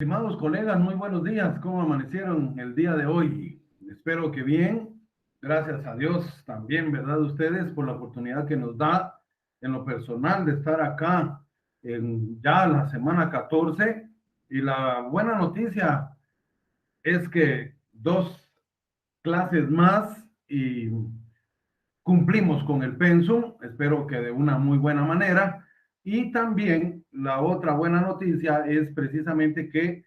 Estimados colegas, muy buenos días. ¿Cómo amanecieron el día de hoy? Espero que bien. Gracias a Dios también, ¿verdad? Ustedes por la oportunidad que nos da en lo personal de estar acá en ya la semana 14. Y la buena noticia es que dos clases más y cumplimos con el pensum. Espero que de una muy buena manera. Y también la otra buena noticia es precisamente que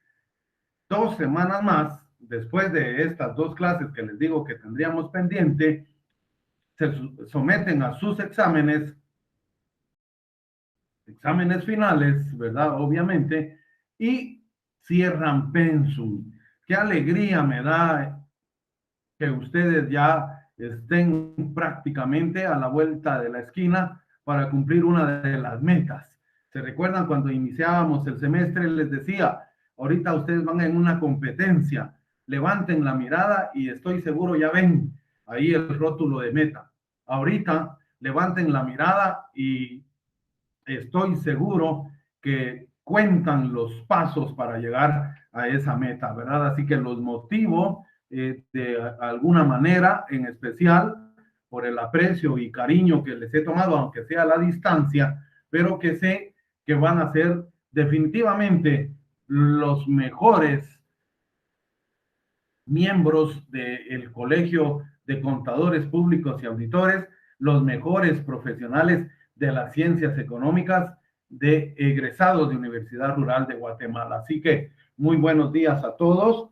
2 semanas más, después de estas dos clases que les digo que tendríamos pendiente, se someten a sus exámenes finales, ¿verdad? Obviamente, y cierran pensum. Qué alegría me da que ustedes ya estén prácticamente a la vuelta de la esquina para cumplir una de las metas. ¿Se recuerdan cuando iniciábamos el semestre? Les decía, ahorita ustedes van en una competencia, levanten la mirada y estoy seguro ya ven ahí el rótulo de meta. Ahorita levanten la mirada y estoy seguro que cuentan los pasos para llegar a esa meta, ¿verdad? Así que los motivo de alguna manera, en especial por el aprecio y cariño que les he tomado, aunque sea a la distancia, pero que sé que van a ser definitivamente los mejores miembros del Colegio de Contadores Públicos y Auditores, los mejores profesionales de las ciencias económicas de egresados de Universidad Rural de Guatemala. Así que muy buenos días a todos.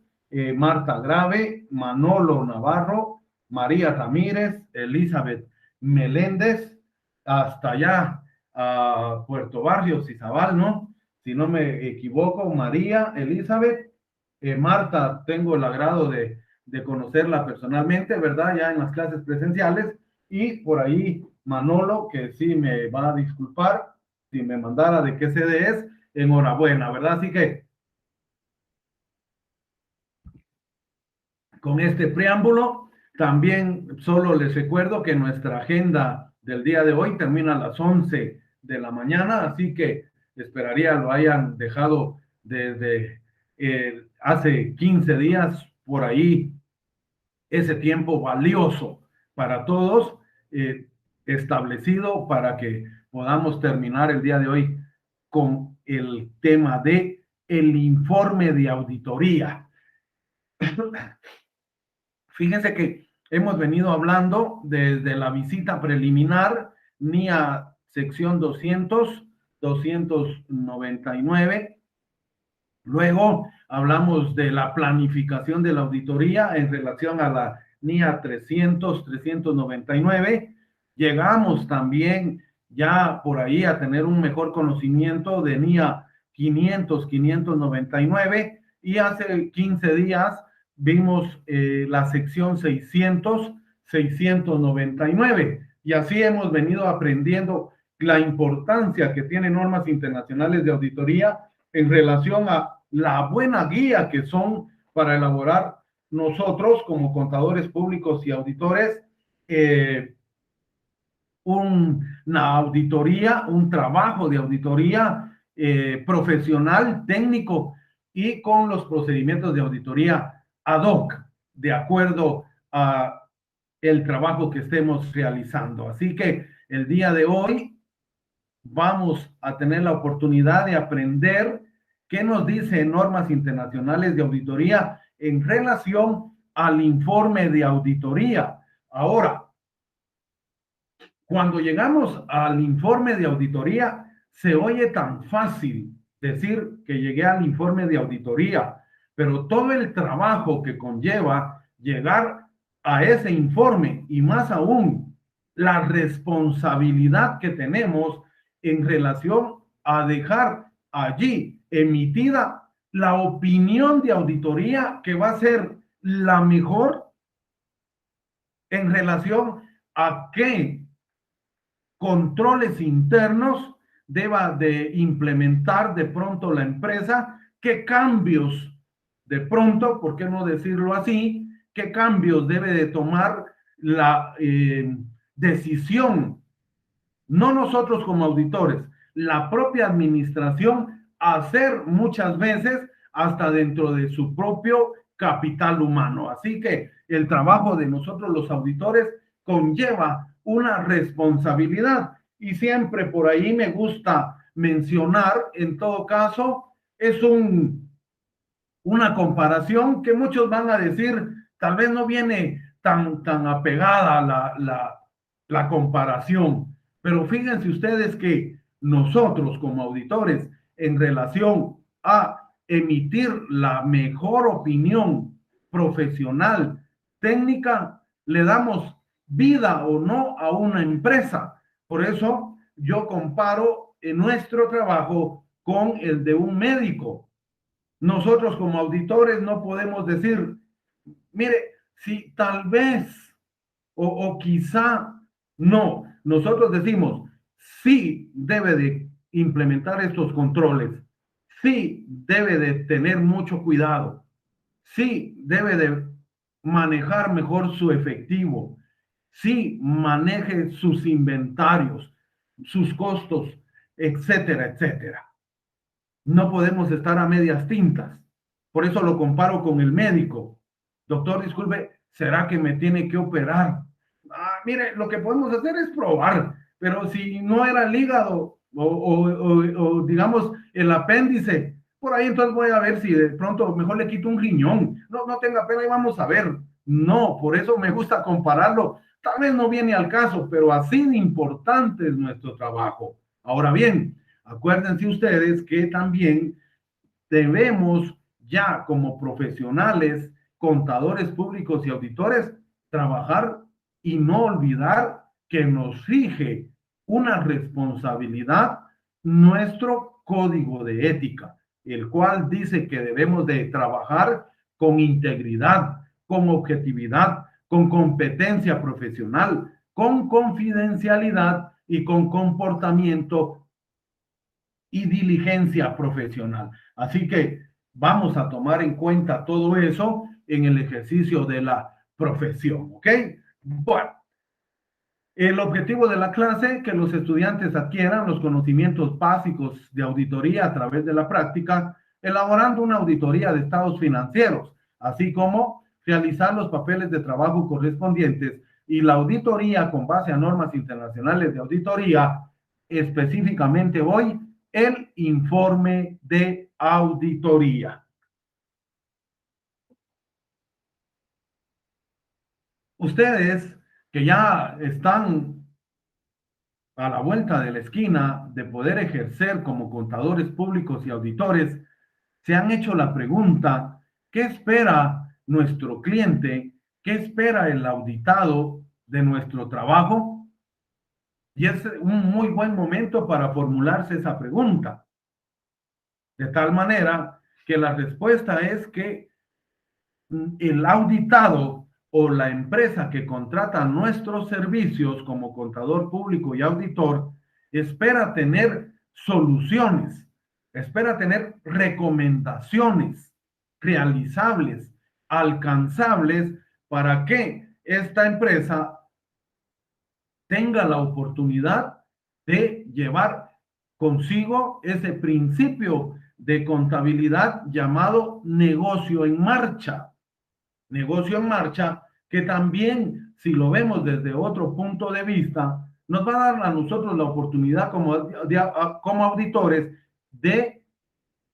Marta Grave, Manolo Navarro, María Ramírez, Elizabeth Meléndez, hasta allá a Puerto Barrios, Izabal, ¿no? Si no me equivoco, María, Elizabeth, Marta, tengo el agrado de conocerla personalmente, ¿verdad? Ya en las clases presenciales. Y por ahí Manolo, que sí me va a disculpar si me mandara de qué sede es, enhorabuena, ¿verdad? Así que con este preámbulo, también solo les recuerdo que nuestra agenda del día de hoy termina a las 11 de la mañana, así que esperaría lo hayan dejado desde hace 15 días por ahí, ese tiempo valioso para todos, establecido para que podamos terminar el día de hoy con el tema de el informe de auditoría. Fíjense que hemos venido hablando desde la visita preliminar, NIA sección 299. Luego hablamos de la planificación de la auditoría en relación a la NIA 399. Llegamos también ya por ahí a tener un mejor conocimiento de NIA 599. Y hace 15 días vimos la sección 699. Y así hemos venido aprendiendo la importancia que tienen normas internacionales de auditoría en relación a la buena guía que son para elaborar nosotros como contadores públicos y auditores una auditoría, un trabajo de auditoría profesional, técnico y con los procedimientos de auditoría ad hoc, de acuerdo a el trabajo que estemos realizando. Así que el día de hoy vamos a tener la oportunidad de aprender qué nos dice normas internacionales de auditoría en relación al informe de auditoría. Ahora, cuando llegamos al informe de auditoría, se oye tan fácil decir que llegué al informe de auditoría, pero todo el trabajo que conlleva llegar a ese informe y más aún la responsabilidad que tenemos en relación a dejar allí emitida la opinión de auditoría que va a ser la mejor en relación a qué controles internos deba de implementar de pronto la empresa, qué cambios de pronto, ¿por qué no decirlo así? ¿Qué cambios debe de tomar la decisión? No nosotros como auditores, la propia administración hacer muchas veces hasta dentro de su propio capital humano. Así que el trabajo de nosotros los auditores conlleva una responsabilidad, y siempre por ahí me gusta mencionar, en todo caso, es una comparación que muchos van a decir, tal vez no viene tan apegada a la comparación, pero fíjense ustedes que nosotros como auditores, en relación a emitir la mejor opinión profesional, técnica, le damos vida o no a una empresa. Por eso yo comparo en nuestro trabajo con el de un médico. Nosotros como auditores no podemos decir, mire, si tal vez o quizá no. Nosotros decimos, sí debe de implementar estos controles, sí debe de tener mucho cuidado, sí debe de manejar mejor su efectivo, sí maneje sus inventarios, sus costos, etcétera, etcétera. No podemos estar a medias tintas. Por eso lo comparo con el médico. Doctor, disculpe, ¿será que me tiene que operar? Mire, lo que podemos hacer es probar, pero si no era el hígado o digamos el apéndice, por ahí entonces voy a ver si de pronto mejor le quito un riñón. No tenga pena y vamos a ver. No, por eso me gusta compararlo. Tal vez no viene al caso, pero así de importante es nuestro trabajo. Ahora bien, acuérdense ustedes que también debemos ya como profesionales, contadores públicos y auditores, trabajar y no olvidar que nos rige una responsabilidad nuestro código de ética, el cual dice que debemos de trabajar con integridad, con objetividad, con competencia profesional, con confidencialidad y con comportamiento y diligencia profesional. Así que vamos a tomar en cuenta todo eso en el ejercicio de la profesión, ¿ok? Bueno, el objetivo de la clase es que los estudiantes adquieran los conocimientos básicos de auditoría a través de la práctica, elaborando una auditoría de estados financieros, así como realizar los papeles de trabajo correspondientes y la auditoría con base a normas internacionales de auditoría, específicamente hoy el informe de auditoría. Ustedes que ya están a la vuelta de la esquina de poder ejercer como contadores públicos y auditores, se han hecho la pregunta, ¿qué espera nuestro cliente? ¿Qué espera el auditado de nuestro trabajo? Y es un muy buen momento para formularse esa pregunta. De tal manera que la respuesta es que el auditado o la empresa que contrata nuestros servicios como contador público y auditor espera tener soluciones, espera tener recomendaciones realizables, alcanzables, para que esta empresa tenga la oportunidad de llevar consigo ese principio de contabilidad llamado negocio en marcha. Negocio en marcha que también, si lo vemos desde otro punto de vista, nos va a dar a nosotros la oportunidad como auditores de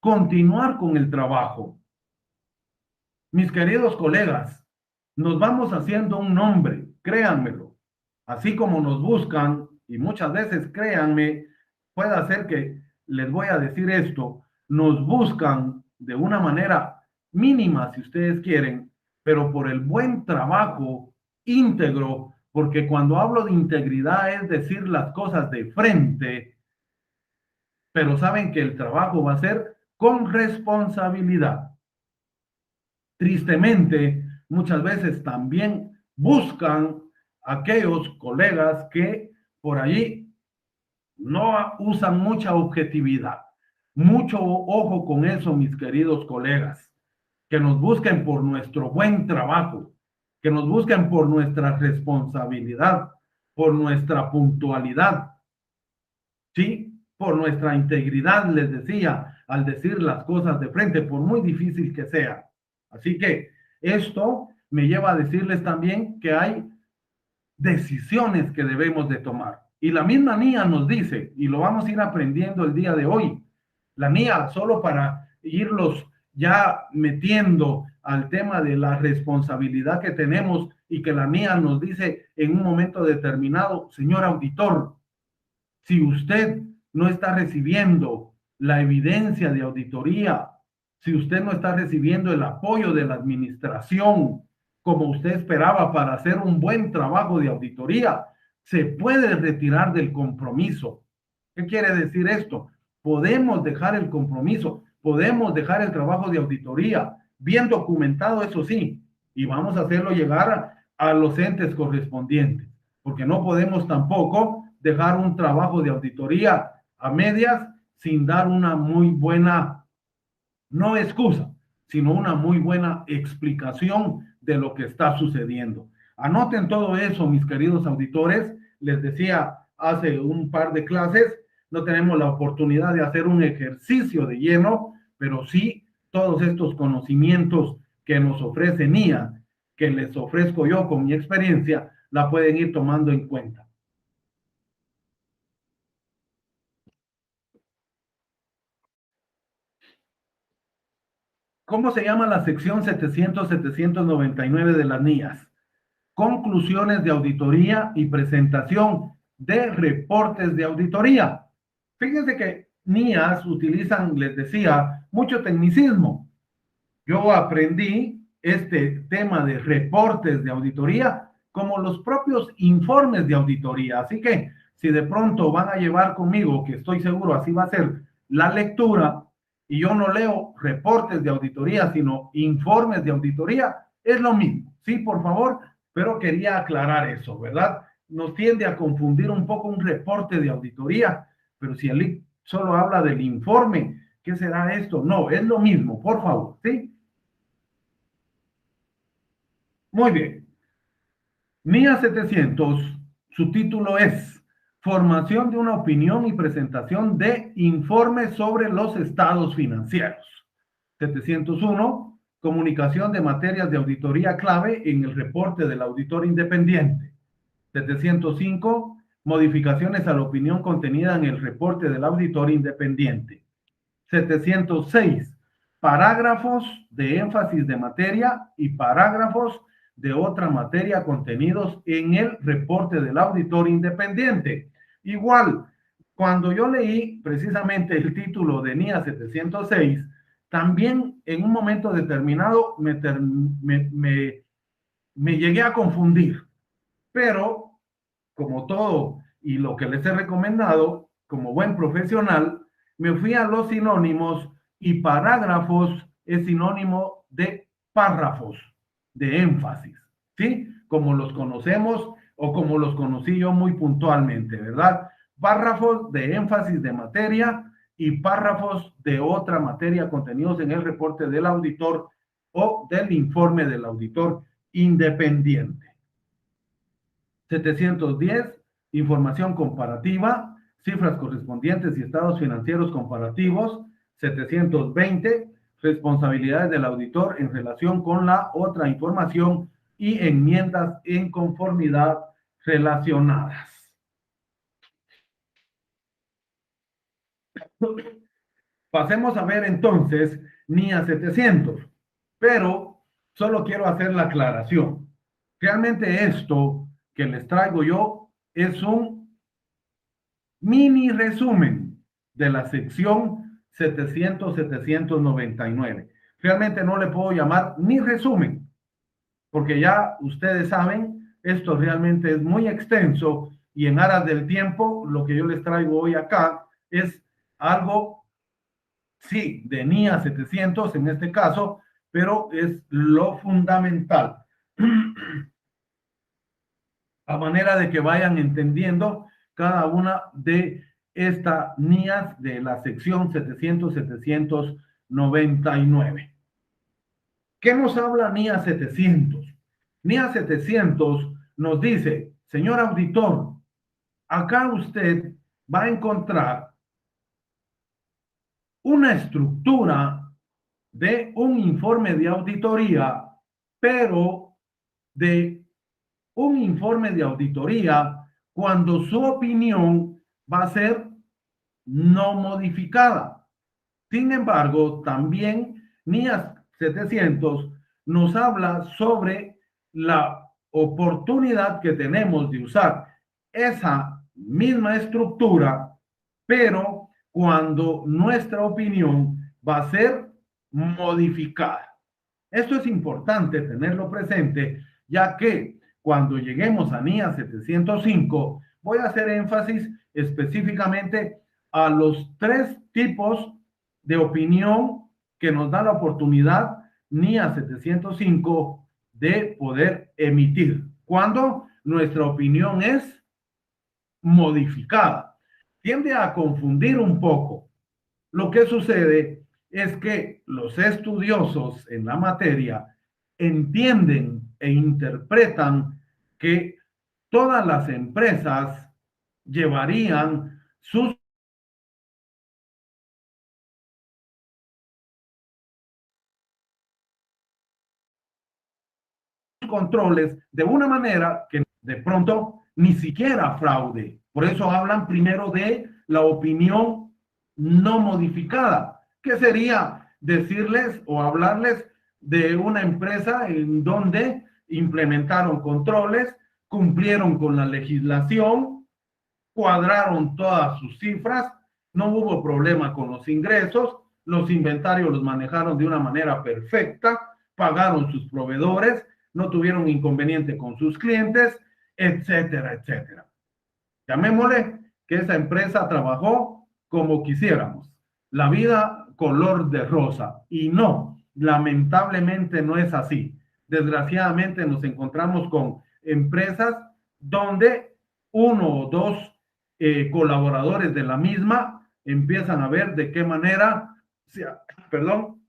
continuar con el trabajo. Mis queridos colegas, nos vamos haciendo un nombre, créanmelo. Así como nos buscan, y muchas veces, créanme, puede ser que les voy a decir esto, nos buscan de una manera mínima, si ustedes quieren, pero por el buen trabajo íntegro, porque cuando hablo de integridad es decir las cosas de frente, pero saben que el trabajo va a ser con responsabilidad. Tristemente, muchas veces también buscan aquellos colegas que por allí no usan mucha objetividad. Mucho ojo con eso, mis queridos colegas, que nos busquen por nuestro buen trabajo, que nos busquen por nuestra responsabilidad, por nuestra puntualidad, ¿sí? Por nuestra integridad, les decía, al decir las cosas de frente, por muy difícil que sea. Así que esto me lleva a decirles también que hay decisiones que debemos de tomar. Y la misma NIA nos dice, y lo vamos a ir aprendiendo el día de hoy, la NIA, solo para irlos ya metiendo al tema de la responsabilidad que tenemos y que la NIA nos dice en un momento determinado, señor auditor, si usted no está recibiendo la evidencia de auditoría, si usted no está recibiendo el apoyo de la administración como usted esperaba para hacer un buen trabajo de auditoría, se puede retirar del compromiso. ¿Qué quiere decir esto? Podemos dejar el compromiso, podemos dejar el trabajo de auditoría, bien documentado, eso sí, y vamos a hacerlo llegar a los entes correspondientes, porque no podemos tampoco dejar un trabajo de auditoría a medias sin dar una muy buena, no excusa, sino una muy buena explicación de lo que está sucediendo. Anoten todo eso, mis queridos auditores. Les decía hace un par de clases, no tenemos la oportunidad de hacer un ejercicio de lleno, pero sí todos estos conocimientos que nos ofrece NIA, que les ofrezco yo con mi experiencia, la pueden ir tomando en cuenta. ¿Cómo se llama la sección 700-799 de las NIAs? Conclusiones de auditoría y presentación de reportes de auditoría. Fíjense que NIAs utilizan, les decía, mucho tecnicismo. Yo aprendí este tema de reportes de auditoría como los propios informes de auditoría. Así que si de pronto van a llevar conmigo, que estoy seguro así va a ser la lectura, y yo no leo reportes de auditoría, sino informes de auditoría, es lo mismo. Sí, por favor, pero quería aclarar eso, ¿verdad? Nos tiende a confundir un poco un reporte de auditoría, pero si el solo habla del informe, ¿qué será esto? No, es lo mismo, por favor, ¿sí? Muy bien. NIA 700, su título es Formación de una opinión y presentación de informes sobre los estados financieros. 701, comunicación de materias de auditoría clave en el reporte del auditor independiente. 705, modificaciones a la opinión contenida en el reporte del auditor independiente. 706, parágrafos de énfasis de materia y parágrafos de otra materia contenidos en el reporte del auditor independiente. Igual, cuando yo leí precisamente el título de NIA 706, también en un momento determinado me llegué a confundir, pero como todo y lo que les he recomendado, como buen profesional, me fui a los sinónimos y parágrafos es sinónimo de párrafos, de énfasis, ¿sí? Como los conocemos o como los conocí yo muy puntualmente, ¿verdad? Párrafos de énfasis de materia y párrafos de otra materia contenidos en el reporte del auditor o del informe del auditor independiente. 710, información comparativa, cifras correspondientes y estados financieros comparativos. 720, responsabilidades del auditor en relación con la otra información y enmiendas en conformidad relacionadas. Pasemos a ver entonces NIA 700, pero solo quiero hacer la aclaración. Realmente esto que les traigo yo es un mini resumen de la sección 700-799. Realmente no le puedo llamar ni resumen, porque ya ustedes saben, esto realmente es muy extenso y en aras del tiempo, lo que yo les traigo hoy acá es algo, sí, de NIA 700 en este caso, pero es lo fundamental. A manera de que vayan entendiendo cada una de estas NIAs de la sección 700-799. ¿Qué nos habla NIA 700? NIA 700 nos dice, señor auditor, acá usted va a encontrar una estructura de un informe de auditoría, pero de un informe de auditoría cuando su opinión va a ser no modificada. Sin embargo, también NIAS 700 nos habla sobre la oportunidad que tenemos de usar esa misma estructura, pero cuando nuestra opinión va a ser modificada. Esto es importante tenerlo presente, ya que cuando lleguemos a NIA 705, voy a hacer énfasis específicamente a los tres tipos de opinión que nos da la oportunidad NIA 705 de poder emitir. Cuando nuestra opinión es modificada. Tiende a confundir un poco. Lo que sucede es que los estudiosos en la materia entienden e interpretan que todas las empresas llevarían sus controles de una manera que de pronto ni siquiera fraude. Por eso hablan primero de la opinión no modificada, que sería decirles o hablarles de una empresa en donde implementaron controles, cumplieron con la legislación, cuadraron todas sus cifras, no hubo problema con los ingresos, los inventarios los manejaron de una manera perfecta, pagaron sus proveedores, no tuvieron inconveniente con sus clientes, etcétera, etcétera. Llamémosle que esa empresa trabajó como quisiéramos, la vida color de rosa, y no, lamentablemente no es así. Desgraciadamente nos encontramos con empresas donde uno o dos colaboradores de la misma empiezan a ver de qué manera, perdón,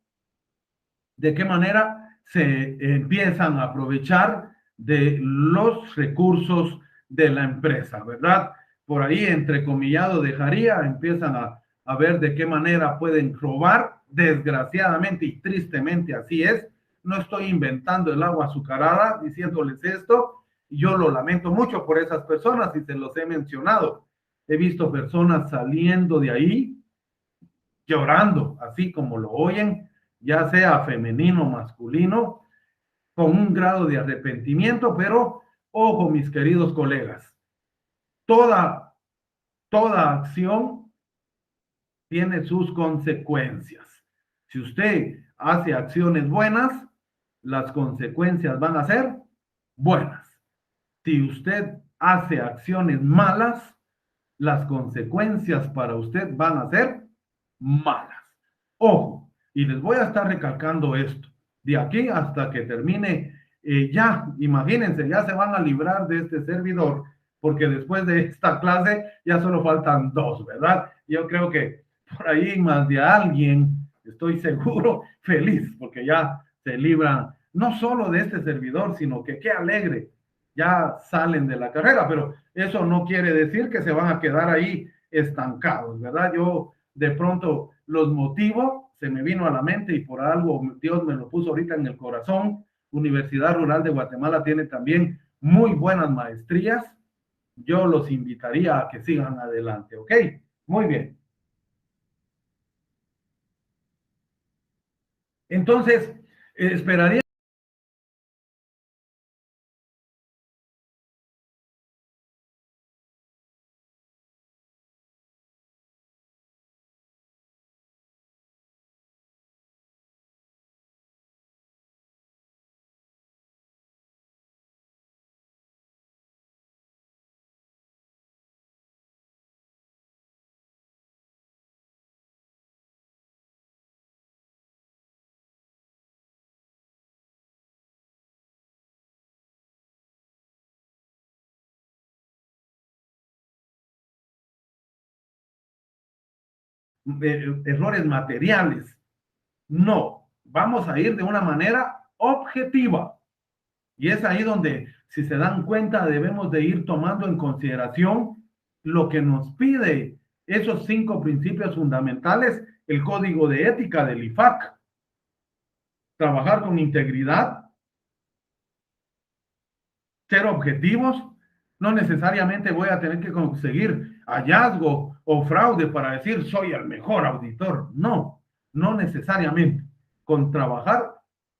de qué manera se empiezan a aprovechar de los recursos de la empresa, ¿verdad? Por ahí, entrecomillado dejaría, empiezan a ver de qué manera pueden robar, desgraciadamente y tristemente así es. No estoy inventando el agua azucarada diciéndoles esto, yo lo lamento mucho por esas personas y se los he mencionado. He visto personas saliendo de ahí llorando, así como lo oyen, ya sea femenino o masculino, con un grado de arrepentimiento, pero ojo, mis queridos colegas, toda, toda acción tiene sus consecuencias. Si usted hace acciones buenas, las consecuencias van a ser buenas. Si usted hace acciones malas, las consecuencias para usted van a ser malas. Ojo, y les voy a estar recalcando esto. De aquí hasta que termine, ya, imagínense, ya se van a librar de este servidor, porque después de esta clase ya solo faltan dos, ¿verdad? Yo creo que por ahí más de alguien, estoy seguro, feliz, porque ya se libran no solo de este servidor, sino que qué alegre, ya salen de la carrera, pero eso no quiere decir que se van a quedar ahí estancados, ¿verdad? Yo de pronto los motivo, se me vino a la mente y por algo Dios me lo puso ahorita en el corazón. Universidad Rural de Guatemala tiene también muy buenas maestrías. Yo los invitaría a que sigan adelante, ¿ok? Muy bien. Entonces, esperaría errores materiales. No, vamos a ir de una manera objetiva. Y es ahí donde, si se dan cuenta, debemos de ir tomando en consideración lo que nos pide esos 5 principios fundamentales, el código de ética del IFAC. Trabajar con integridad, ser objetivos. No necesariamente voy a tener que conseguir hallazgo o fraude para decir soy el mejor auditor. No, no necesariamente. Con trabajar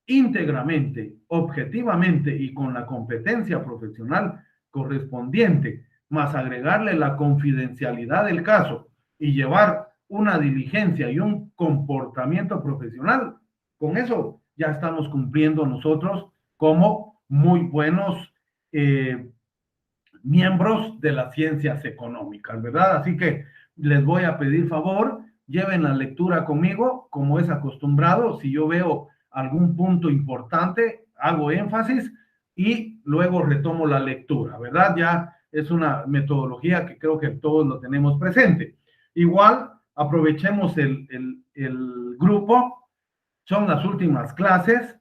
íntegramente, objetivamente y con la competencia profesional correspondiente, más agregarle la confidencialidad del caso y llevar una diligencia y un comportamiento profesional, con eso ya estamos cumpliendo nosotros como muy buenos miembros de las ciencias económicas, ¿verdad? Así que les voy a pedir favor, lleven la lectura conmigo, como es acostumbrado. Si yo veo algún punto importante, hago énfasis y luego retomo la lectura, ¿verdad? Ya es una metodología que creo que todos lo tenemos presente. Igual, aprovechemos el grupo, son las últimas clases.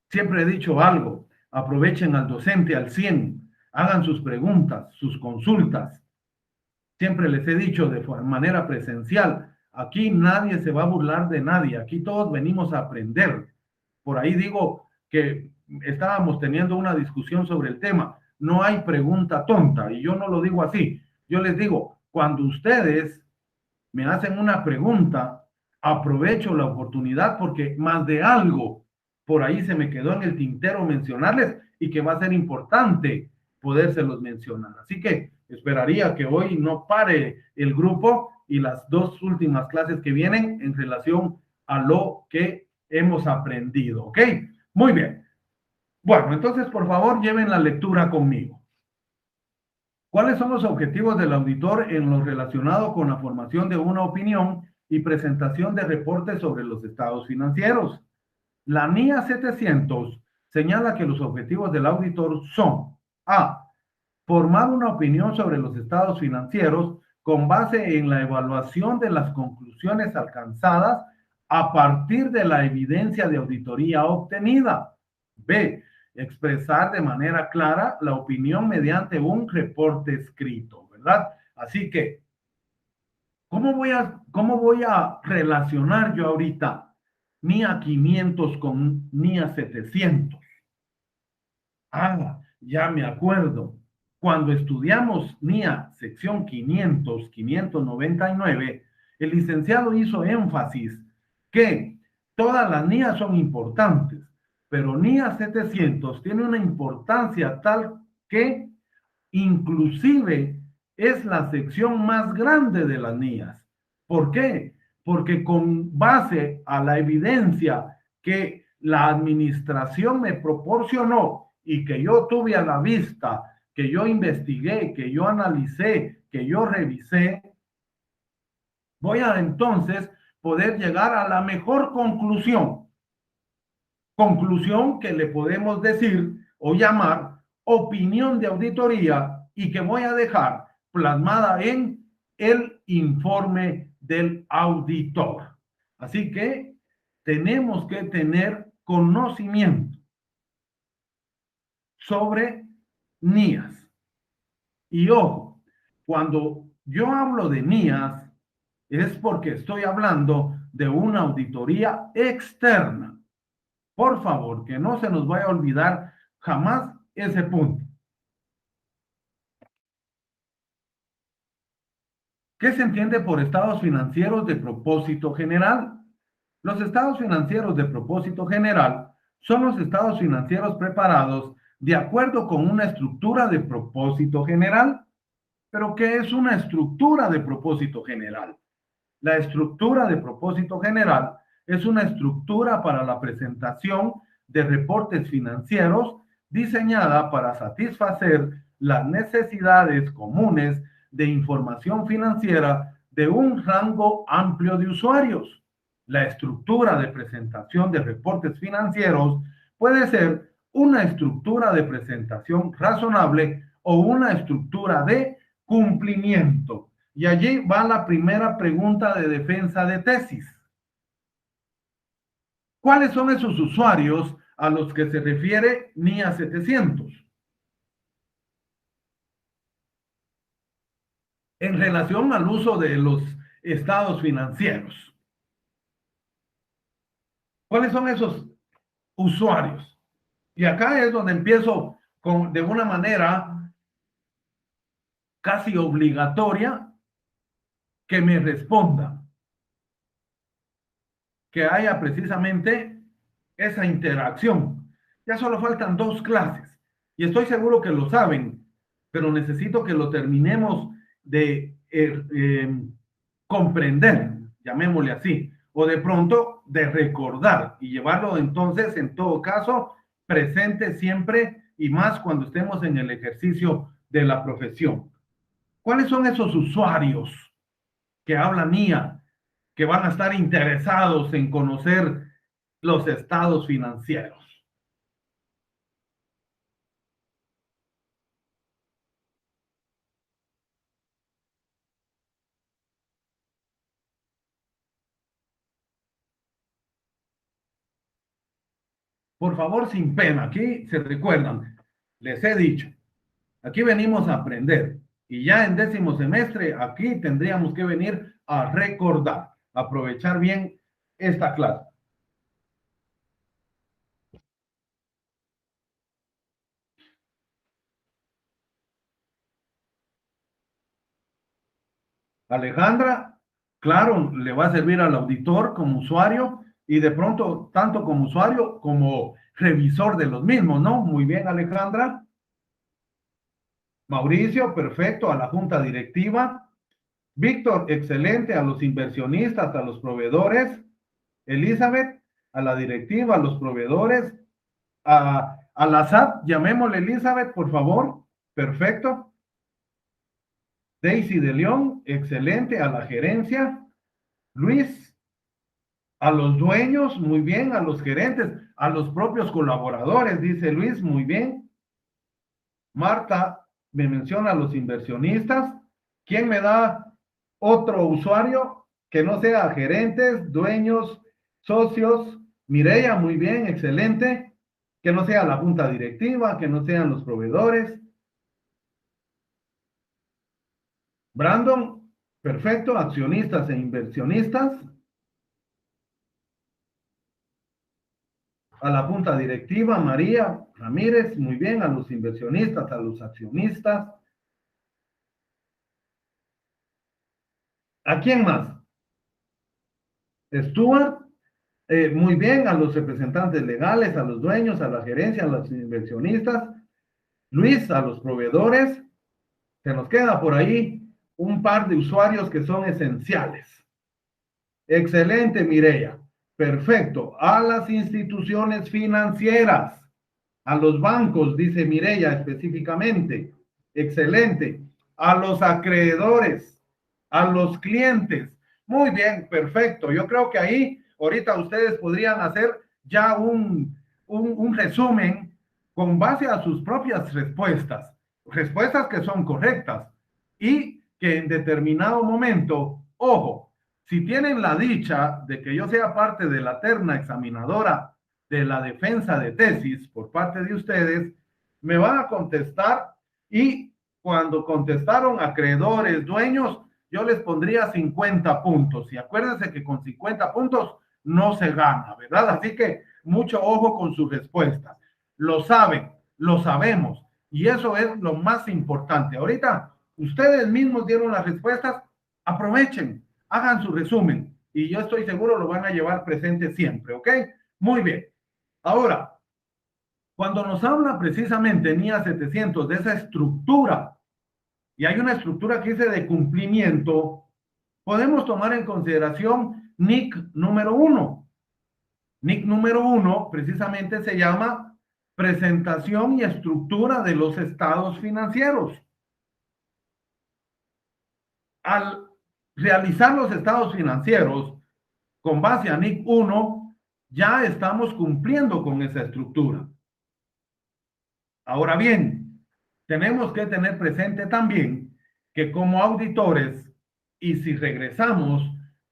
Siempre he dicho algo, aprovechen al docente al 100, hagan sus preguntas, sus consultas. Siempre les he dicho de manera presencial, aquí nadie se va a burlar de nadie, aquí todos venimos a aprender. Por ahí digo que estábamos teniendo una discusión sobre el tema, no hay pregunta tonta, y yo no lo digo así, yo les digo, cuando ustedes me hacen una pregunta, aprovecho la oportunidad porque más de algo por ahí se me quedó en el tintero mencionarles y que va a ser importante podérselos mencionar. Así que esperaría que hoy no pare el grupo y las 2 últimas clases que vienen en relación a lo que hemos aprendido, ¿ok? Muy bien. Bueno, entonces por favor lleven la lectura conmigo. ¿Cuáles son los objetivos del auditor en lo relacionado con la formación de una opinión y presentación de reportes sobre los estados financieros? La NIA 700 señala que los objetivos del auditor son: A. Formar una opinión sobre los estados financieros con base en la evaluación de las conclusiones alcanzadas a partir de la evidencia de auditoría obtenida. B. Expresar de manera clara la opinión mediante un reporte escrito, ¿verdad? Así que, ¿cómo voy a relacionar yo ahorita NIA 500 con NIA 700? Ah, ya me acuerdo. Cuando estudiamos NIA sección 500, 599, el licenciado hizo énfasis que todas las NIA son importantes, pero NIA 700 tiene una importancia tal que inclusive es la sección más grande de las NIAs. ¿Por qué? Porque con base a la evidencia que la administración me proporcionó y que yo tuve a la vista, que yo investigué, que yo analicé, que yo revisé, voy a entonces poder llegar a la mejor conclusión. Conclusión que le podemos decir o llamar opinión de auditoría y que voy a dejar plasmada en el informe del auditor. Así que tenemos que tener conocimiento sobre NIAs. Y ojo, cuando yo hablo de NIAs es porque estoy hablando de una auditoría externa. Por favor, que no se nos vaya a olvidar jamás ese punto. ¿Qué se entiende por estados financieros de propósito general? Los estados financieros de propósito general son los estados financieros preparados de acuerdo con una estructura de propósito general. ¿Pero qué es una estructura de propósito general? La estructura de propósito general es una estructura para la presentación de reportes financieros diseñada para satisfacer las necesidades comunes de información financiera de un rango amplio de usuarios. La estructura de presentación de reportes financieros puede ser una estructura de presentación razonable o una estructura de cumplimiento. Y allí va la primera pregunta de defensa de tesis. ¿Cuáles son esos usuarios a los que se refiere NIA 700? en relación al uso de los estados financieros. ¿Cuáles son esos usuarios? Y acá es donde empiezo de una manera casi obligatoria que me responda, que haya precisamente esa interacción. Ya solo faltan 2 clases y estoy seguro que lo saben, pero necesito que lo terminemos de comprender, llamémosle así, o de pronto de recordar y llevarlo entonces, en todo caso, presente siempre y más cuando estemos en el ejercicio de la profesión. ¿Cuáles son esos usuarios que habla mía, que van a estar interesados en conocer los estados financieros? Por favor, sin pena, aquí se recuerdan, les he dicho, aquí venimos a aprender y ya en 10º semestre aquí tendríamos que venir a recordar, aprovechar bien esta clase. Alejandra, claro, le va a servir al auditor como usuario y de pronto tanto como usuario como revisor de los mismos, ¿no? Muy bien, Alejandra. Mauricio, perfecto, a la junta directiva. Víctor, excelente, a los inversionistas, a los proveedores. Elizabeth, a la directiva, a los proveedores. A la SAT, llamémosle Elizabeth, por favor. Perfecto. Daisy de León, excelente, a la gerencia. Luis, a los dueños, muy bien, a los gerentes, a los propios colaboradores, dice Luis, muy bien. Marta me menciona a los inversionistas. ¿Quién me da otro usuario que no sea gerentes, dueños, socios? Mireya, muy bien, excelente. Que no sea la junta directiva, que no sean los proveedores. Brandon, perfecto, accionistas e inversionistas. A la junta directiva, María Ramírez, muy bien, a los inversionistas, a los accionistas. ¿A quién más? Stuart, muy bien, a los representantes legales, a los dueños, a la gerencia, a los inversionistas. Luis, a los proveedores. Se nos queda por ahí un par de usuarios que son esenciales. Excelente, Mireya. Perfecto. A las instituciones financieras, a los bancos, dice Mireya específicamente. Excelente. A los acreedores, a los clientes. Muy bien, perfecto. Yo creo que ahí ahorita ustedes podrían hacer ya un resumen con base a sus propias respuestas, respuestas que son correctas y que en determinado momento, ojo, si tienen la dicha de que yo sea parte de la terna examinadora de la defensa de tesis por parte de ustedes, me van a contestar y cuando contestaron acreedores, dueños, yo les pondría 50 puntos. Y acuérdense que con 50 puntos no se gana, ¿verdad? Así que mucho ojo con sus respuestas. Lo saben, lo sabemos. Y eso es lo más importante. Ahorita ustedes mismos dieron las respuestas, aprovechen, hagan su resumen. Y yo estoy seguro lo van a llevar presente siempre, ¿ok? Muy bien. Ahora, cuando nos habla precisamente NIA 700 de esa estructura, y hay una estructura que dice de cumplimiento, podemos tomar en consideración NIC número 1. NIC número 1 precisamente se llama presentación y estructura de los estados financieros. Al realizar los estados financieros con base a NIC 1, ya estamos cumpliendo con esa estructura. Ahora bien, tenemos que tener presente también que como auditores, y si regresamos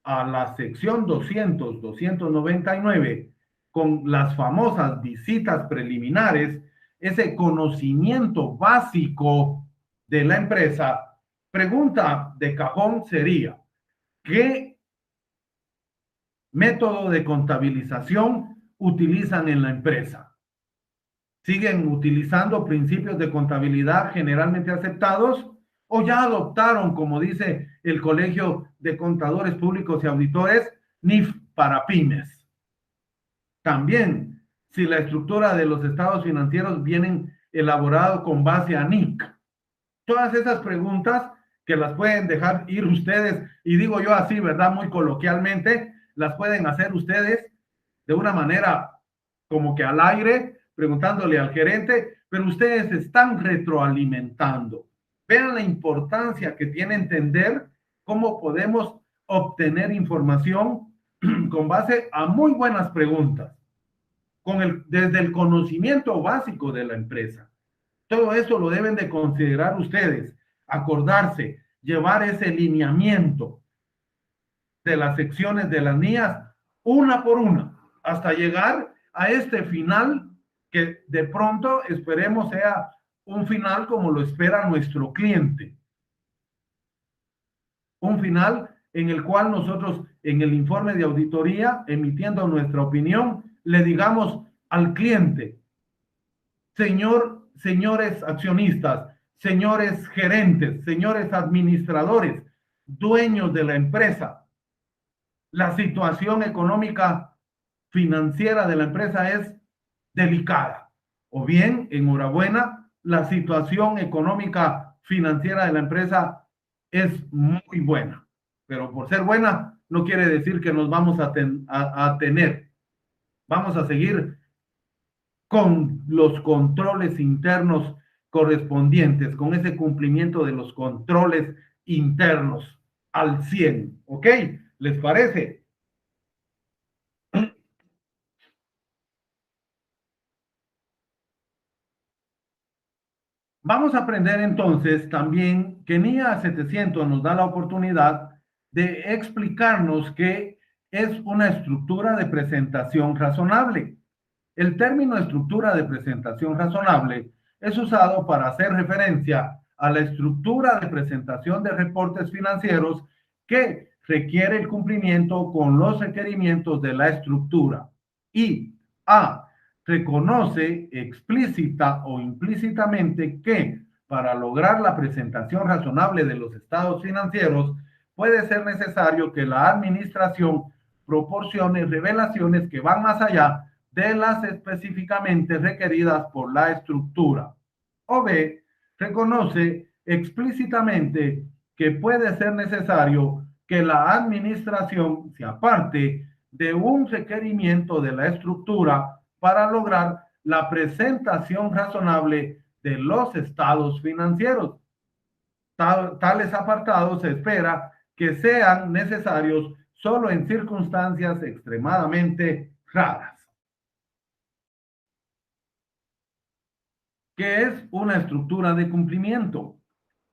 a la sección 200, 299, con las famosas visitas preliminares, ese conocimiento básico de la empresa, pregunta de cajón sería, ¿qué método de contabilización utilizan en la empresa? ¿Siguen utilizando principios de contabilidad generalmente aceptados o ya adoptaron, como dice el Colegio de Contadores Públicos y Auditores, NIF para pymes? También, si la estructura de los estados financieros vienen elaborados con base a NIC. Todas esas preguntas que las pueden dejar ir ustedes, y digo yo así, ¿verdad? Muy coloquialmente, las pueden hacer ustedes de una manera como que al aire, preguntándole al gerente, pero ustedes están retroalimentando. Vean la importancia que tiene entender cómo podemos obtener información con base a muy buenas preguntas, desde el conocimiento básico de la empresa. Todo eso lo deben de considerar ustedes, acordarse, llevar ese lineamiento de las secciones de las NIAs una por una, hasta llegar a este final que de pronto esperemos sea un final como lo espera nuestro cliente. Un final en el cual nosotros en el informe de auditoría, emitiendo nuestra opinión, le digamos al cliente, señores accionistas, señores gerentes, señores administradores, dueños de la empresa, la situación económica financiera de la empresa es delicada. O bien, enhorabuena, la situación económica financiera de la empresa es muy buena. Pero por ser buena, no quiere decir que nos vamos a tener. Vamos a seguir con los controles internos correspondientes, con ese cumplimiento de los controles internos al 100, ¿ok? ¿Les parece? Vamos a aprender entonces también que NIA 700 nos da la oportunidad de explicarnos qué es una estructura de presentación razonable. El término estructura de presentación razonable es usado para hacer referencia a la estructura de presentación de reportes financieros que requiere el cumplimiento con los requerimientos de la estructura y a. Reconoce explícita o implícitamente que para lograr la presentación razonable de los estados financieros puede ser necesario que la administración proporcione revelaciones que van más allá de las específicamente requeridas por la estructura. O B, reconoce explícitamente que puede ser necesario que la administración se aparte de un requerimiento de la estructura para lograr la presentación razonable de los estados financieros. Tales apartados se espera que sean necesarios solo en circunstancias extremadamente raras. ¿Qué es una estructura de cumplimiento?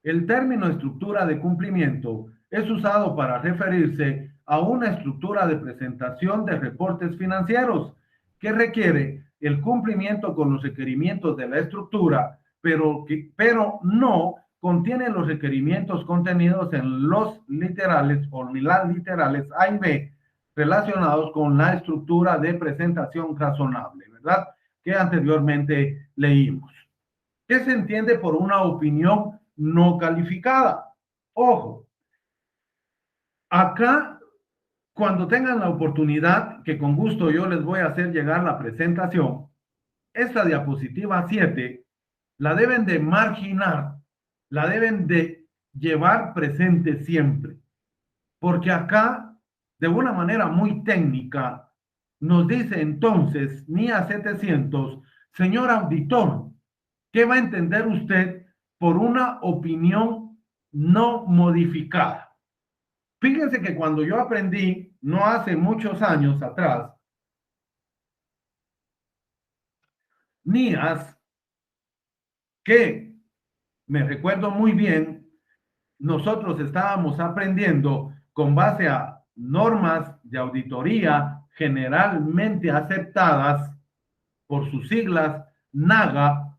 El término estructura de cumplimiento es usado para referirse a una estructura de presentación de reportes financieros que requiere el cumplimiento con los requerimientos de la estructura, pero no contiene los requerimientos contenidos en los literales o las literales A y B relacionados con la estructura de presentación razonable, ¿verdad? Que anteriormente leímos. ¿Qué se entiende por una opinión no calificada? Ojo, acá cuando tengan la oportunidad, que con gusto yo les voy a hacer llegar la presentación, esta diapositiva 7 la deben de marginar, la deben de llevar presente siempre, porque acá, de una manera muy técnica, nos dice entonces NIA 700, señor auditor, ¿qué va a entender usted por una opinión no modificada? Fíjense que cuando yo aprendí, no hace muchos años atrás, NIAS, que me recuerdo muy bien, nosotros estábamos aprendiendo con base a normas de auditoría generalmente aceptadas por sus siglas NAGA,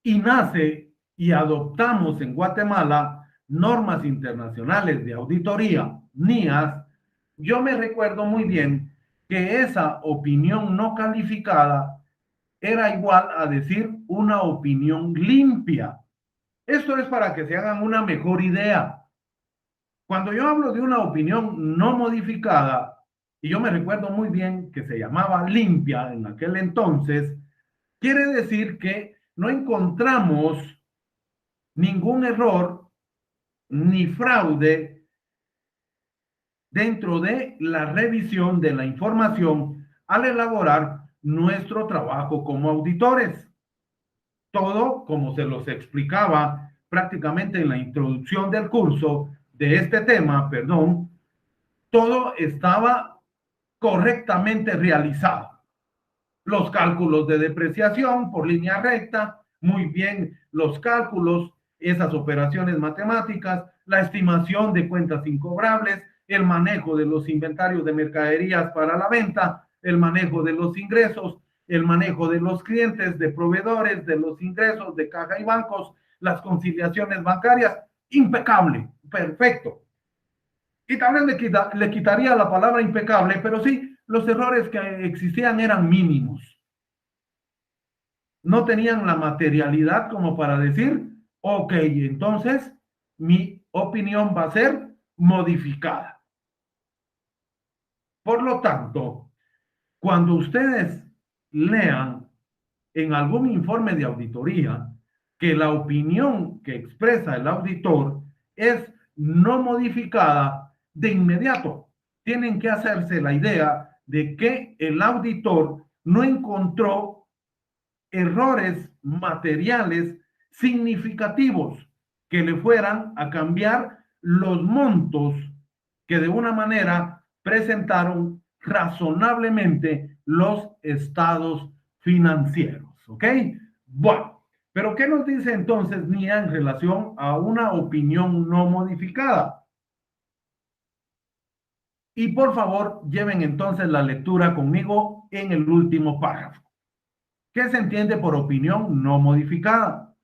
y nace y adoptamos en Guatemala normas internacionales de auditoría, NIAS, yo me recuerdo muy bien que esa opinión no calificada era igual a decir una opinión limpia. Esto es para que se hagan una mejor idea. Cuando yo hablo de una opinión no modificada, y yo me recuerdo muy bien que se llamaba limpia en aquel entonces, quiere decir que no encontramos ningún error ni fraude dentro de la revisión de la información al elaborar nuestro trabajo como auditores. Todo, como se los explicaba prácticamente en la introducción del curso de este tema, perdón, todo estaba correctamente realizado. Los cálculos de depreciación por línea recta, muy bien los cálculos, esas operaciones matemáticas, la estimación de cuentas incobrables, el manejo de los inventarios de mercaderías para la venta, el manejo de los ingresos, el manejo de los clientes, de proveedores, de los ingresos de caja y bancos, las conciliaciones bancarias, impecable, perfecto. Y también le quitaría la palabra impecable, pero sí, los errores que existían eran mínimos. No tenían la materialidad como para decir, ok, entonces mi opinión va a ser modificada. Por lo tanto, cuando ustedes lean en algún informe de auditoría que la opinión que expresa el auditor es no modificada, de inmediato tienen que hacerse la idea de que el auditor no encontró errores materiales significativos que le fueran a cambiar los montos que de una manera presentaron razonablemente los estados financieros. ¿Ok? Bueno, pero ¿qué nos dice entonces NIA en relación a una opinión no modificada? Y por favor, lleven entonces la lectura conmigo en el último párrafo. ¿Qué se entiende por opinión no modificada?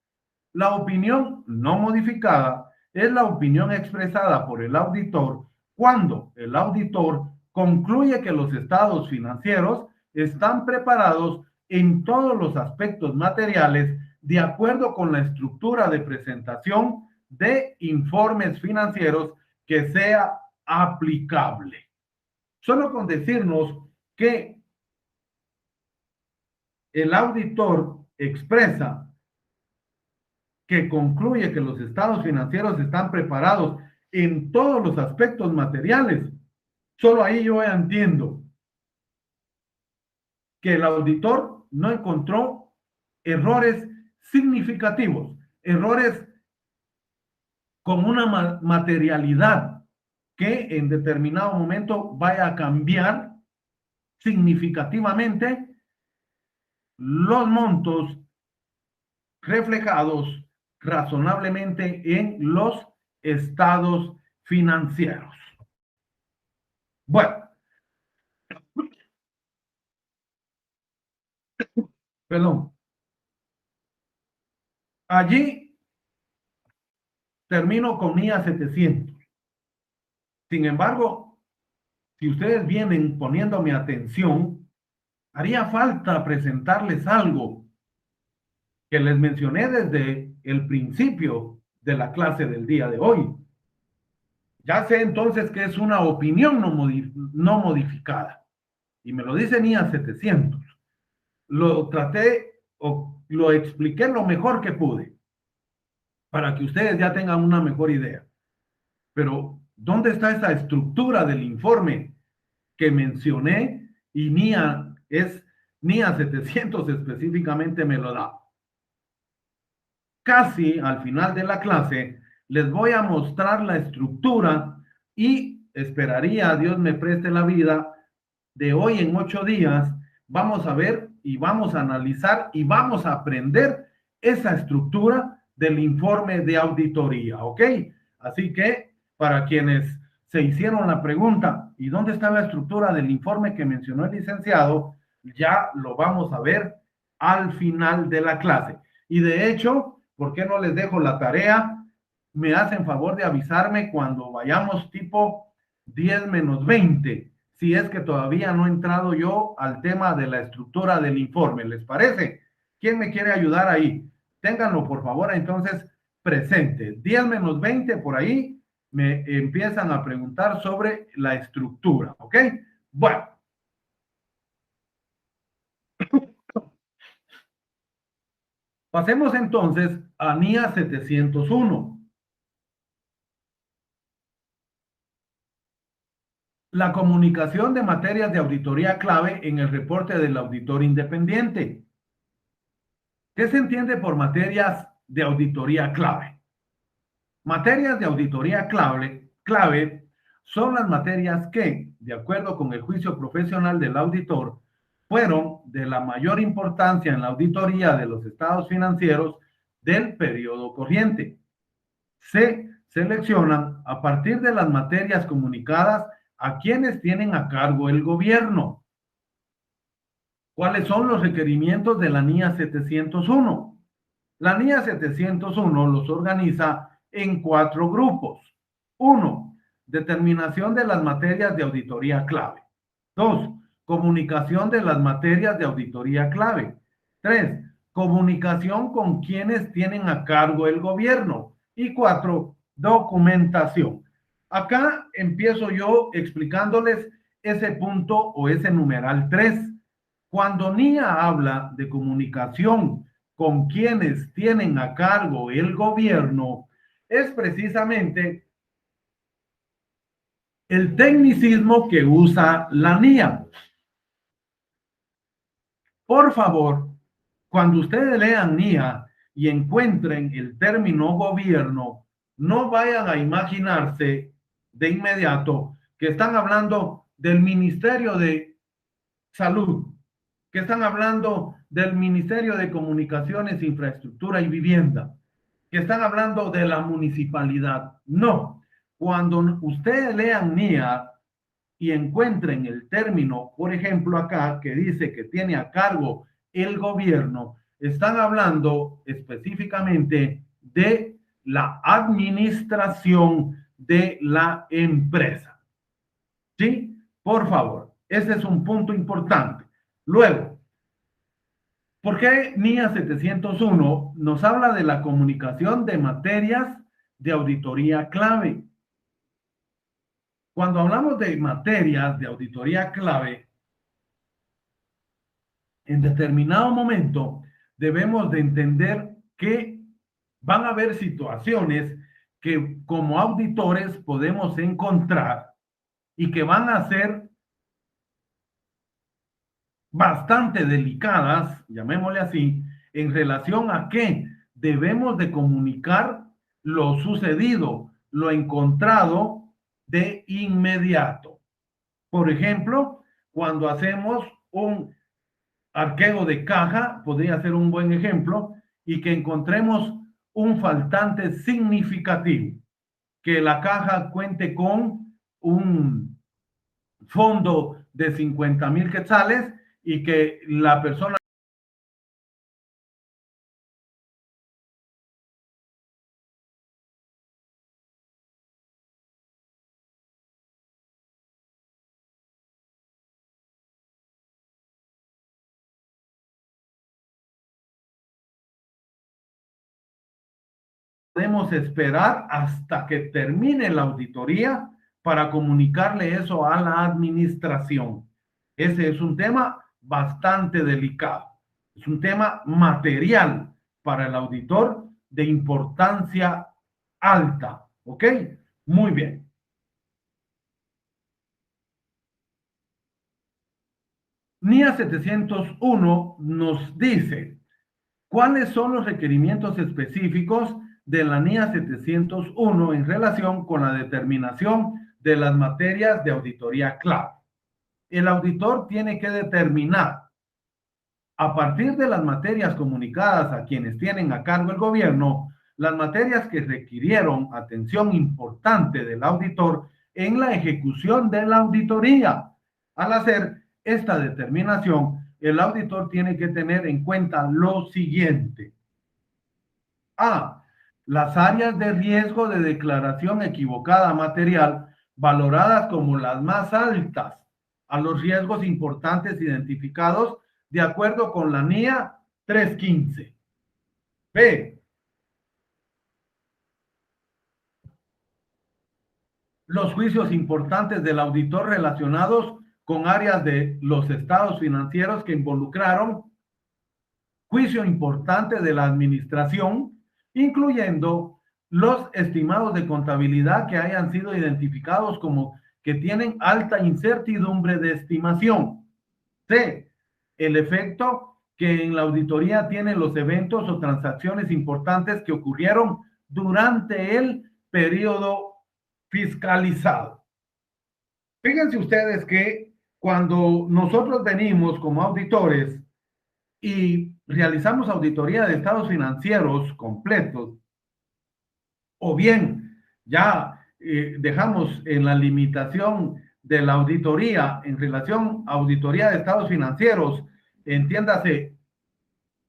La opinión no modificada es la opinión expresada por el auditor cuando el auditor concluye que los estados financieros están preparados en todos los aspectos materiales de acuerdo con la estructura de presentación de informes financieros que sea aplicable. Solo con decirnos que el auditor expresa que concluye que los estados financieros están preparados en todos los aspectos materiales, solo ahí yo entiendo que el auditor no encontró errores significativos, errores con una materialidad que en determinado momento vaya a cambiar significativamente los montos reflejados razonablemente en los estados financieros. Bueno, perdón. Allí termino con NIA 700. Sin embargo, si ustedes vienen poniéndome atención, haría falta presentarles algo que les mencioné desde el principio de la clase del día de hoy. Ya sé entonces que es una opinión no modificada. Y me lo dice NIA 700. Lo traté o lo expliqué lo mejor que pude para que ustedes ya tengan una mejor idea. Pero, ¿dónde está esa estructura del informe que mencioné? Y NIA 700 específicamente me lo da. Casi al final de la clase les voy a mostrar la estructura y esperaría, Dios me preste la vida, de hoy en 8 días vamos a ver y vamos a analizar y vamos a aprender esa estructura del informe de auditoría, ¿ok? Así que para quienes se hicieron la pregunta, ¿y dónde está la estructura del informe que mencionó el licenciado? Ya lo vamos a ver al final de la clase. Y de hecho, ¿por qué no les dejo la tarea? Me hacen favor de avisarme cuando vayamos tipo 10 menos 20, si es que todavía no he entrado yo al tema de la estructura del informe. ¿Les parece? ¿Quién me quiere ayudar ahí? Ténganlo, por favor, entonces presente. 10 menos 20 por ahí me empiezan a preguntar sobre la estructura, ¿ok? Bueno, pasemos entonces a NIA 701. La comunicación de materias de auditoría clave en el reporte del auditor independiente. ¿Qué se entiende por materias de auditoría clave? Materias de auditoría clave son las materias que, de acuerdo con el juicio profesional del auditor, fueron de la mayor importancia en la auditoría de los estados financieros del periodo corriente. Se seleccionan a partir de las materias comunicadas a quienes tienen a cargo el gobierno. ¿Cuáles son los requerimientos de la NIA 701? La NIA 701 los organiza en 4 grupos. 1. Determinación de las materias de auditoría clave. 2. Comunicación de las materias de auditoría clave. 3. Comunicación con quienes tienen a cargo el gobierno. Y 4. Documentación. Acá empiezo yo explicándoles ese punto o ese numeral 3. Cuando NIA habla de comunicación con quienes tienen a cargo el gobierno, es precisamente el tecnicismo que usa la NIA. Por favor, cuando ustedes lean NIA y encuentren el término gobierno, no vayan a imaginarse de inmediato que están hablando del Ministerio de Salud, que están hablando del Ministerio de Comunicaciones, Infraestructura y Vivienda, que están hablando de la municipalidad. No, cuando ustedes lean NIA y encuentren el término, por ejemplo, acá, que dice que tiene a cargo el gobierno, están hablando específicamente de la administración de la empresa. ¿Sí? Por favor, ese es un punto importante. Luego, ¿por qué NIA 701 nos habla de la comunicación de materias de auditoría clave? Cuando hablamos de materias de auditoría clave, en determinado momento debemos de entender que van a haber situaciones que como auditores podemos encontrar y que van a ser bastante delicadas, llamémosle así, en relación a que debemos de comunicar lo sucedido, lo encontrado de inmediato. Por ejemplo, cuando hacemos un arqueo de caja, podría ser un buen ejemplo, y que encontremos un faltante significativo, que la caja cuente con un fondo de 50,000 quetzales y que la persona podemos esperar hasta que termine la auditoría para comunicarle eso a la administración. Ese es un tema bastante delicado. Es un tema material para el auditor de importancia alta. ¿Ok? Muy bien. NIA 701 nos dice cuáles son los requerimientos específicos de la NIA 701 en relación con la determinación de las materias de auditoría clave. El auditor tiene que determinar, a partir de las materias comunicadas a quienes tienen a cargo el gobierno, las materias que requirieron atención importante del auditor en la ejecución de la auditoría. Al hacer esta determinación, el auditor tiene que tener en cuenta lo siguiente. A. Las áreas de riesgo de declaración equivocada material valoradas como las más altas a los riesgos importantes identificados de acuerdo con la NIA 315. B. Los juicios importantes del auditor relacionados con áreas de los estados financieros que involucraron juicio importante de la administración, incluyendo los estimados de contabilidad que hayan sido identificados como que tienen alta incertidumbre de estimación. C. El efecto que en la auditoría tienen los eventos o transacciones importantes que ocurrieron durante el periodo fiscalizado. Fíjense ustedes que cuando nosotros venimos como auditores y realizamos auditoría de estados financieros completos, o bien ya dejamos en la limitación de la auditoría en relación a auditoría de estados financieros, entiéndase,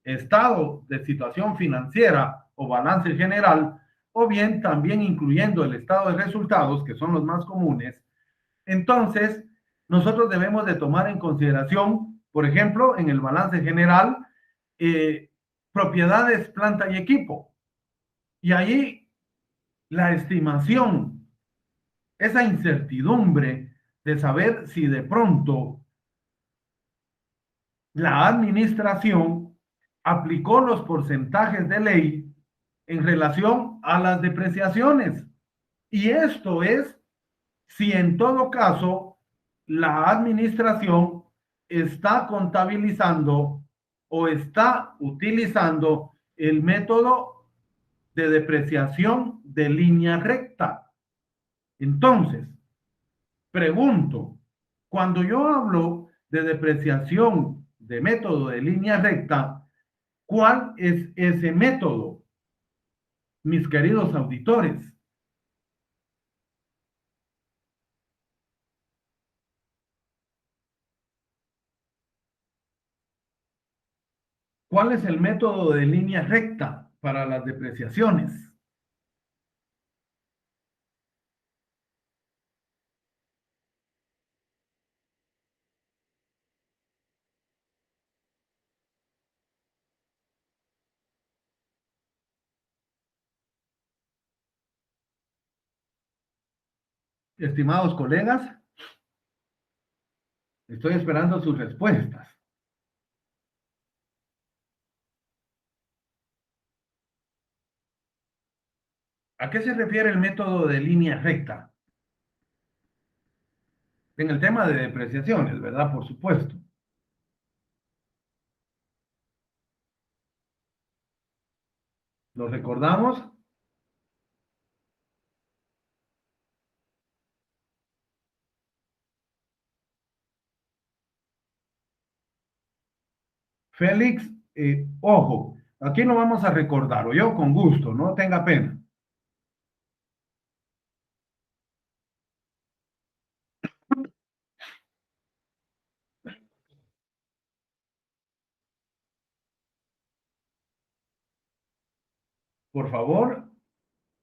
estado de situación financiera o balance general, o bien también incluyendo el estado de resultados, que son los más comunes. Entonces, nosotros debemos de tomar en consideración, por ejemplo, en el balance general, eh, propiedades, planta y equipo. Y ahí la estimación, esa incertidumbre de saber si de pronto la administración aplicó los porcentajes de ley en relación a las depreciaciones. Y esto es si en todo caso la administración está contabilizando o está utilizando el método de depreciación de línea recta. Entonces, pregunto, cuando yo hablo de depreciación de método de línea recta, ¿cuál es ese método, mis queridos auditores? ¿Cuál es el método de línea recta para las depreciaciones? Estimados colegas, estoy esperando sus respuestas. ¿A qué se refiere el método de línea recta? En el tema de depreciaciones, ¿verdad? Por supuesto. ¿Lo recordamos? Félix, ojo, aquí lo vamos a recordar, o yo con gusto, no tenga pena. Por favor,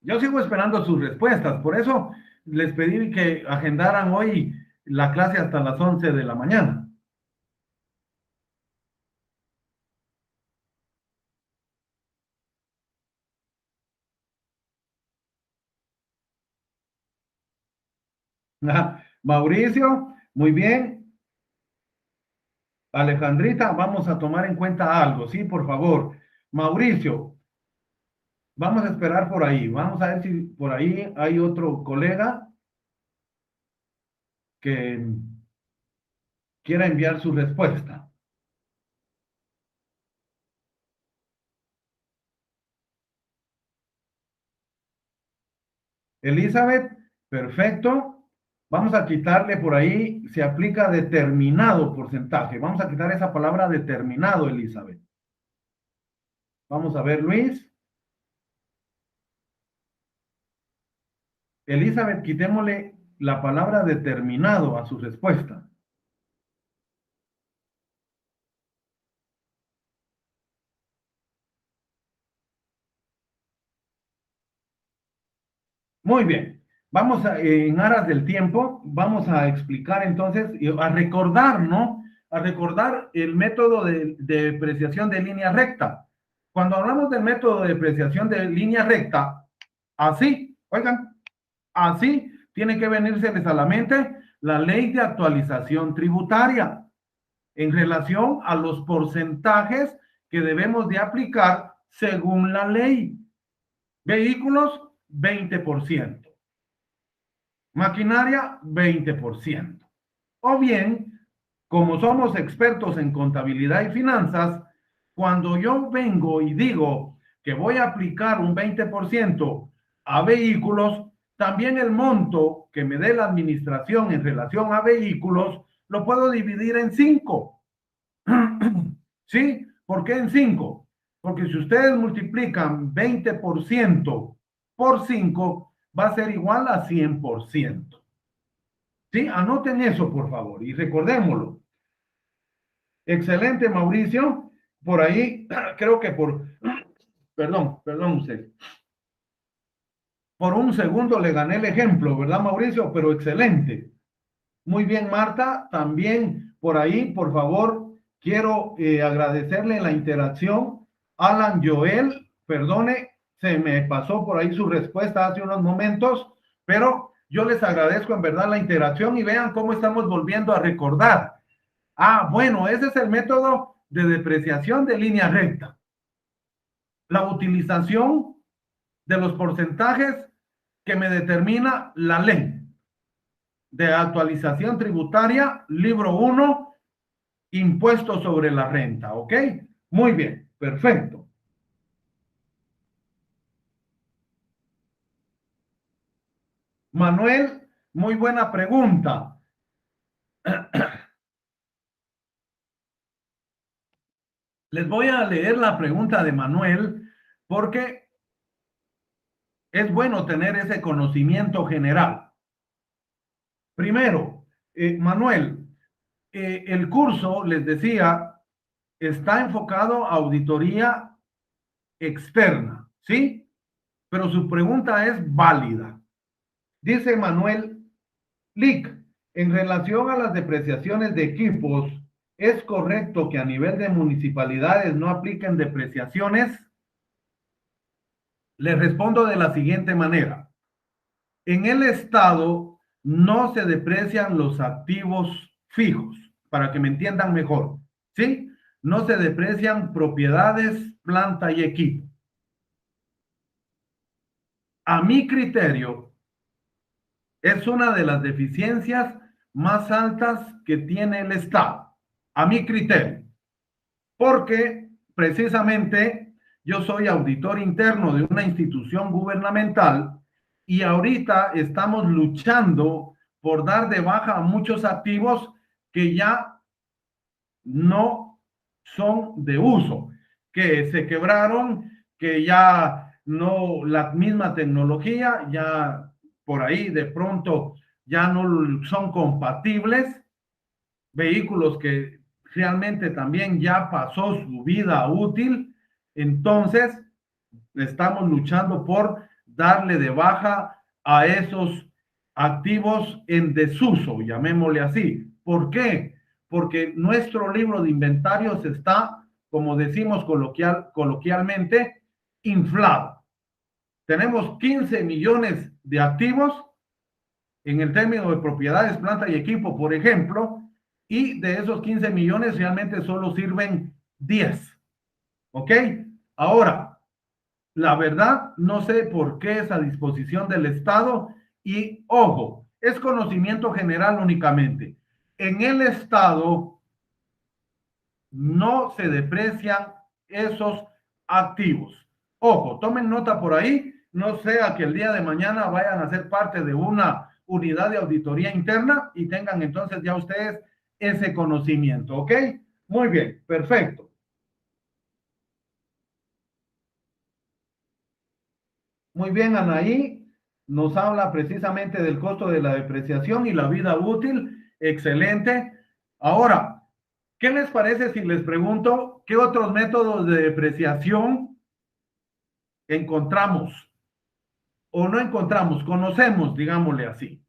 yo sigo esperando sus respuestas, por eso les pedí que agendaran hoy la clase hasta las 11 de la mañana. Mauricio, muy bien. Alejandrita, vamos a tomar en cuenta algo, sí, por favor. Mauricio, vamos a esperar por ahí. Vamos a ver si por ahí hay otro colega que quiera enviar su respuesta. Elizabeth, perfecto. Vamos a quitarle por ahí, se aplica determinado porcentaje. Vamos a quitar esa palabra determinado, Elizabeth. Vamos a ver, Luis. Elizabeth, quitémosle la palabra determinado a su respuesta. Muy bien. Vamos a, en aras del tiempo, vamos a explicar entonces, a recordar, ¿no? A recordar el método de depreciación de línea recta. Cuando hablamos del método de depreciación de línea recta, así, oigan, así tiene que venírseles a la mente la ley de actualización tributaria en relación a los porcentajes que debemos de aplicar según la ley. Vehículos, 20%. Maquinaria, 20%. O bien, como somos expertos en contabilidad y finanzas, cuando yo vengo y digo que voy a aplicar un 20% a vehículos, también el monto que me dé la administración en relación a vehículos lo puedo dividir en 5. ¿Sí? ¿Por qué en 5? Porque si ustedes multiplican 20% por 5, va a ser igual a 100%. ¿Sí? Anoten eso, por favor, y recordémoslo. Excelente, Mauricio. Por ahí, creo que perdón usted. Por un segundo le gané el ejemplo, ¿verdad, Mauricio? Pero excelente. Muy bien, Marta. También por ahí, por favor, quiero agradecerle la interacción. Alan Joel, perdone, se me pasó por ahí su respuesta hace unos momentos, pero yo les agradezco en verdad la interacción y vean cómo estamos volviendo a recordar. Ah, bueno, ese es el método de depreciación de línea recta. La utilización de los porcentajes que me determina la ley de actualización tributaria, libro 1, impuestos sobre la renta, ¿ok? Muy bien, perfecto. Manuel, muy buena pregunta. Les voy a leer la pregunta de Manuel porque es bueno tener ese conocimiento general. Primero, Manuel, el curso, les decía, está enfocado a auditoría externa, ¿sí? Pero su pregunta es válida. Dice Manuel Lick, en relación a las depreciaciones de equipos, ¿es correcto que a nivel de municipalidades no apliquen depreciaciones? Le respondo de la siguiente manera. En el Estado no se deprecian los activos fijos, para que me entiendan mejor, ¿sí? No se deprecian propiedades, planta y equipo. A mi criterio, es una de las deficiencias más altas que tiene el Estado, a mi criterio, porque precisamente yo soy auditor interno de una institución gubernamental y ahorita estamos luchando por dar de baja a muchos activos que ya no son de uso, que se quebraron, que ya no, la misma tecnología, ya por ahí de pronto ya no son compatibles, vehículos que realmente también ya pasó su vida útil, entonces estamos luchando por darle de baja a esos activos en desuso, llamémosle así. ¿Por qué? Porque nuestro libro de inventarios está, como decimos coloquialmente, inflado. Tenemos 15 millones de activos en el término de propiedades, planta y equipo, por ejemplo, y de esos 15 millones realmente solo sirven 10. ¿Ok? Ahora, la verdad, no sé por qué es a disposición del Estado y, ojo, es conocimiento general únicamente. En el Estado no se deprecian esos activos. Ojo, tomen nota por ahí, no sea que el día de mañana vayan a ser parte de una unidad de auditoría interna y tengan entonces ya ustedes ese conocimiento, ¿ok? Muy bien, perfecto. Muy bien, Anaí nos habla precisamente del costo de la depreciación y la vida útil. Excelente. Ahora, ¿qué les parece si les pregunto qué otros métodos de depreciación encontramos? o no encontramos, conocemos, digámosle así.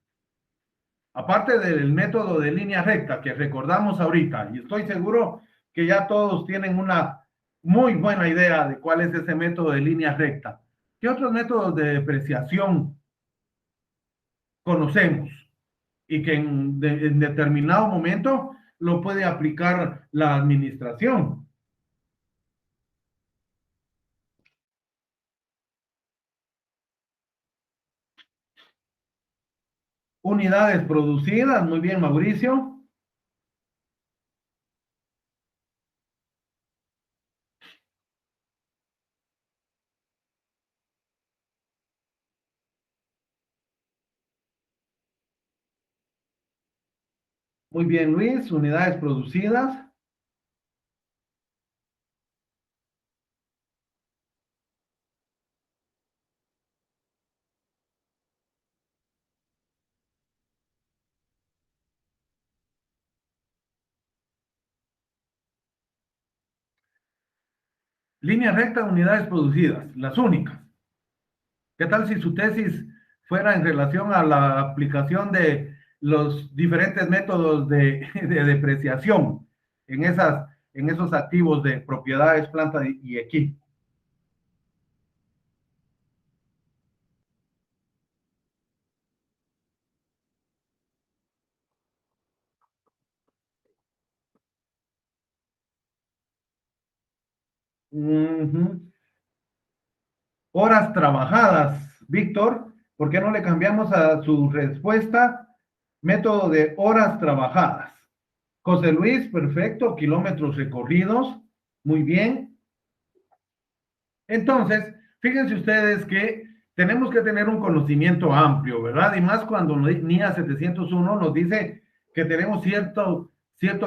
Aparte del método de línea recta que recordamos ahorita, y estoy seguro que ya todos tienen una muy buena idea de cuál es ese método de línea recta. ¿Qué otros métodos de depreciación conocemos y que en determinado momento lo puede aplicar la administración? Unidades producidas, muy bien, Mauricio. Muy bien, Luis, unidades producidas. Línea recta, unidades producidas, las únicas. ¿Qué tal si su tesis fuera en relación a la aplicación de los diferentes métodos de depreciación en esos activos de propiedades, planta y equipo? Uh -huh. Horas trabajadas, Víctor. ¿Por qué no le cambiamos a su respuesta? Método de horas trabajadas. José Luis, perfecto. Kilómetros recorridos. Muy bien. Entonces, fíjense ustedes que tenemos que tener un conocimiento amplio, ¿verdad? Y más cuando NIA 701 nos dice que tenemos cierto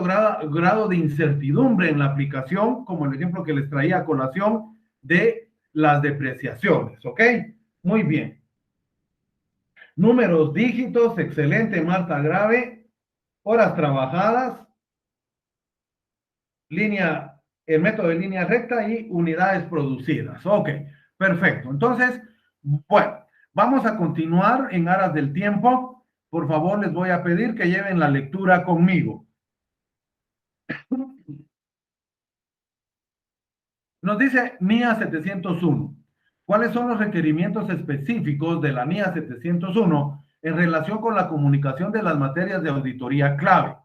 grado de incertidumbre en la aplicación, como el ejemplo que les traía a colación de las depreciaciones, ¿ok? Muy bien. Números, dígitos, excelente, Marta Grave. Horas trabajadas, el método de línea recta y unidades producidas. Ok, perfecto. Entonces, bueno, vamos a continuar en aras del tiempo. Por favor, les voy a pedir que lleven la lectura conmigo. Nos dice NIA 701. ¿Cuáles son los requerimientos específicos de la NIA 701 en relación con la comunicación de las materias de auditoría clave?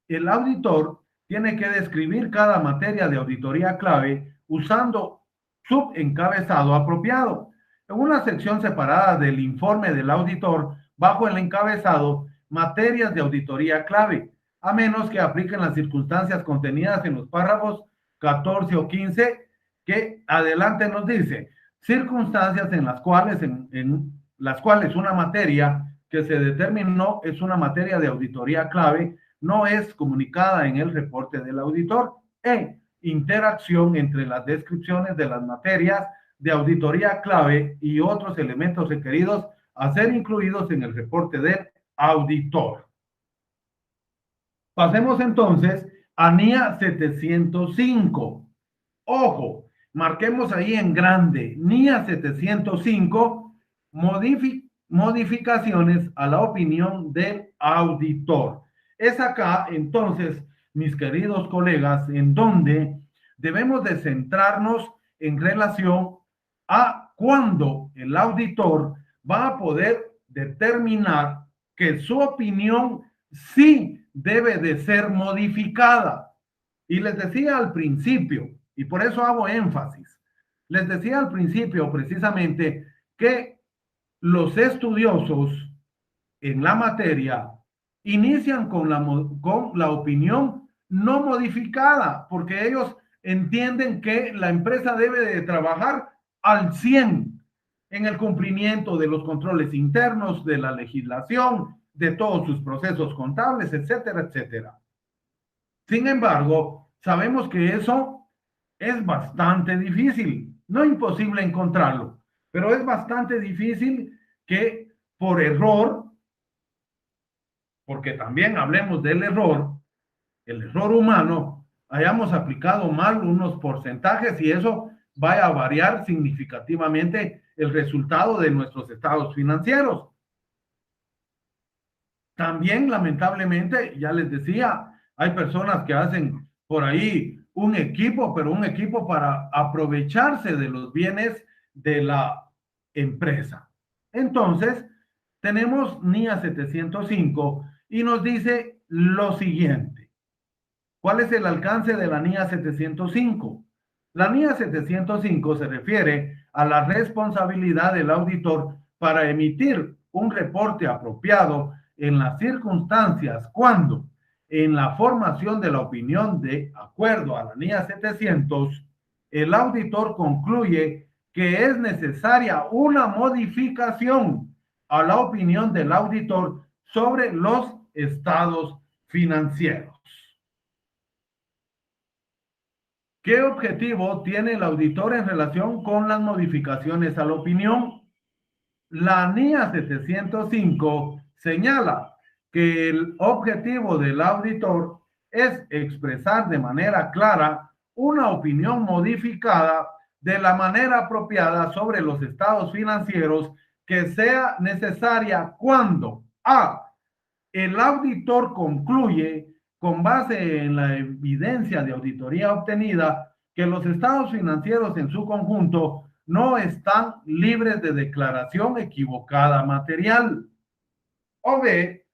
El auditor tiene que describir cada materia de auditoría clave usando subencabezado apropiado. En una sección separada del informe del auditor, bajo el encabezado materias de auditoría clave, a menos que apliquen las circunstancias contenidas en los párrafos 14 o 15, que adelante nos dice circunstancias en las cuales una materia que se determinó es una materia de auditoría clave, no es comunicada en el reporte del auditor, e interacción entre las descripciones de las materias de auditoría clave y otros elementos requeridos a ser incluidos en el reporte del auditor. Pasemos entonces a NIA 705. Ojo, marquemos ahí en grande, NIA 705, modificaciones a la opinión del auditor. Es acá, entonces, mis queridos colegas, en donde debemos de centrarnos en relación a cuándo el auditor va a poder determinar que su opinión sí debe de ser modificada. Y les decía al principio, y por eso hago énfasis, les decía al principio precisamente que los estudiosos en la materia inician con la opinión no modificada, porque ellos entienden que la empresa debe de trabajar al 100 en el cumplimiento de los controles internos, de la legislación, de todos sus procesos contables, etcétera, etcétera. Sin embargo, sabemos que eso es bastante difícil, no imposible encontrarlo, pero es bastante difícil que por error, porque también hablemos del error, el error humano, hayamos aplicado mal unos porcentajes y eso vaya a variar significativamente el resultado de nuestros estados financieros. También, lamentablemente, ya les decía, hay personas que hacen por ahí un equipo, pero un equipo para aprovecharse de los bienes de la empresa. Entonces, tenemos NIA 705 y nos dice lo siguiente. ¿Cuál es el alcance de la NIA 705? La NIA 705 se refiere a la responsabilidad del auditor para emitir un reporte apropiado en las circunstancias cuando, en la formación de la opinión de acuerdo a la NIA 700, el auditor concluye que es necesaria una modificación a la opinión del auditor sobre los estados financieros. ¿Qué objetivo tiene el auditor en relación con las modificaciones a la opinión? La NIA 705 señala que el objetivo del auditor es expresar de manera clara una opinión modificada de la manera apropiada sobre los estados financieros que sea necesaria cuando a. El auditor concluye, con base en la evidencia de auditoría obtenida, que los estados financieros en su conjunto no están libres de declaración equivocada material. O B,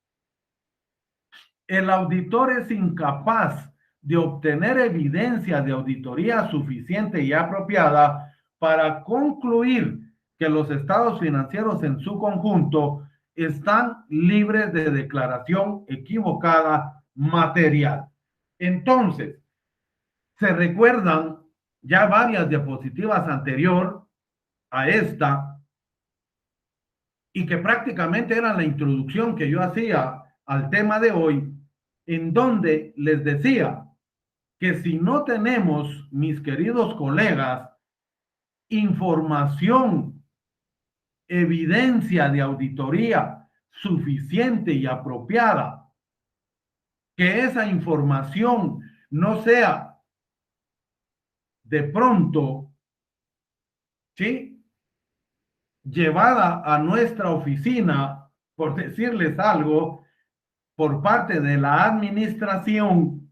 el auditor es incapaz de obtener evidencia de auditoría suficiente y apropiada para concluir que los estados financieros en su conjunto están libres de declaración equivocada material. Entonces, se recuerdan ya varias diapositivas anterior a esta y que prácticamente era la introducción que yo hacía al tema de hoy, en donde les decía que si no tenemos, mis queridos colegas, información, evidencia de auditoría suficiente y apropiada, que esa información no sea de pronto, ¿sí?, llevada a nuestra oficina, por decirles algo, por parte de la administración,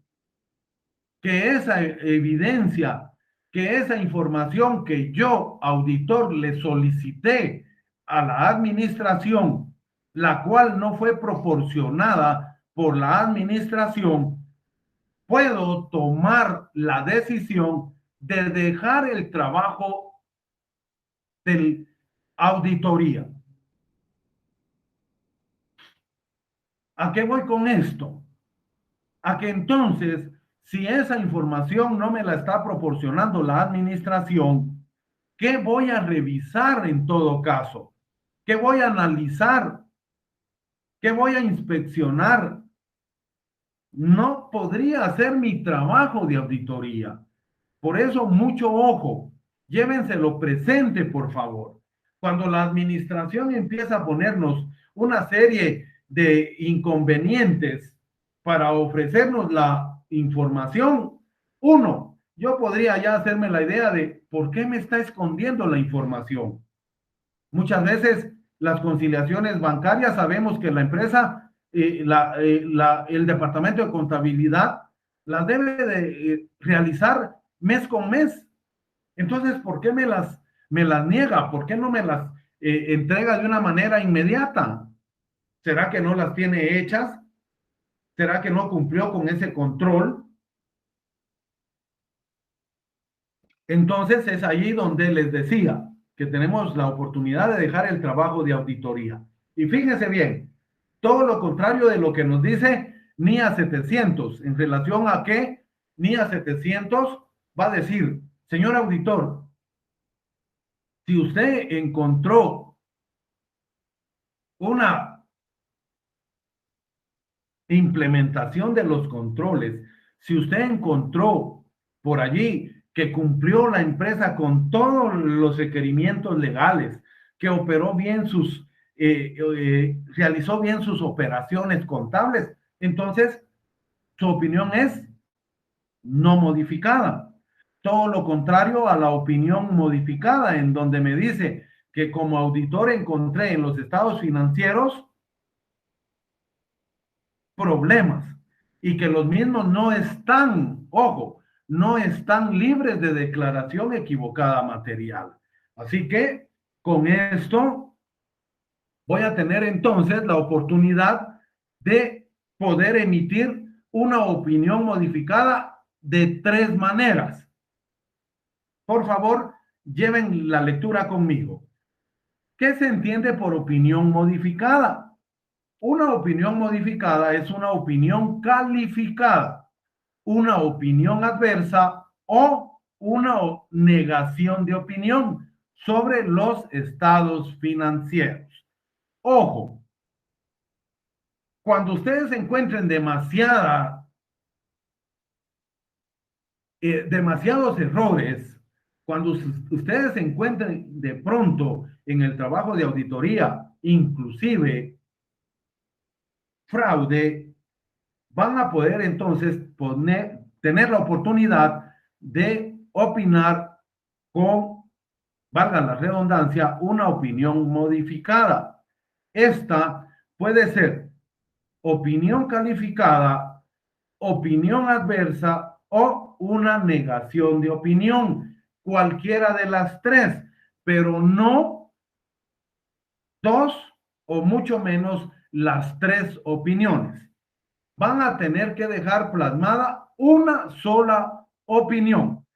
que esa evidencia, que esa información que yo, auditor, le solicité a la administración, la cual no fue proporcionada por la administración, puedo tomar la decisión de dejar el trabajo de auditoría. ¿A qué voy con esto? A que entonces, si esa información no me la está proporcionando la administración, ¿qué voy a revisar en todo caso? ¿Qué voy a analizar? ¿Qué voy a inspeccionar? No podría hacer mi trabajo de auditoría. Por eso, mucho ojo, llévenselo presente, por favor. Cuando la administración empieza a ponernos una serie de inconvenientes para ofrecernos la información, uno, yo podría ya hacerme la idea de por qué me está escondiendo la información. Muchas veces las conciliaciones bancarias, sabemos que la empresa, el departamento de contabilidad las debe de realizar mes con mes. Entonces, ¿por qué me las niega? ¿Por qué no me las entrega de una manera inmediata? ¿Será que no las tiene hechas? ¿Será que no cumplió con ese control? Entonces es ahí donde les decía que tenemos la oportunidad de dejar el trabajo de auditoría. Y fíjense bien, todo lo contrario de lo que nos dice NIA 700, en relación a que NIA 700 va a decir, señor auditor, si usted encontró una implementación de los controles, si usted encontró por allí que cumplió la empresa con todos los requerimientos legales, que operó bien realizó bien sus operaciones contables, entonces su opinión es no modificada. todo lo contrario a la opinión modificada, en donde me dice que como auditor encontré en los estados financieros problemas y que los mismos no están, ojo, no están libres de declaración equivocada material. Así que con esto voy a tener entonces la oportunidad de poder emitir una opinión modificada de tres maneras. Por favor, lleven la lectura conmigo. ¿Qué se entiende por opinión modificada? Una opinión modificada es una opinión calificada, una opinión adversa o una negación de opinión sobre los estados financieros. Ojo, cuando ustedes encuentren demasiados errores, cuando ustedes se encuentren de pronto en el trabajo de auditoría, inclusive fraude, van a poder entonces tener la oportunidad de opinar con, valga la redundancia, una opinión modificada. Esta puede ser opinión calificada, opinión adversa o una negación de opinión, cualquiera de las tres, pero no dos o mucho menos las tres opiniones. Van a tener que dejar plasmada una sola opinión,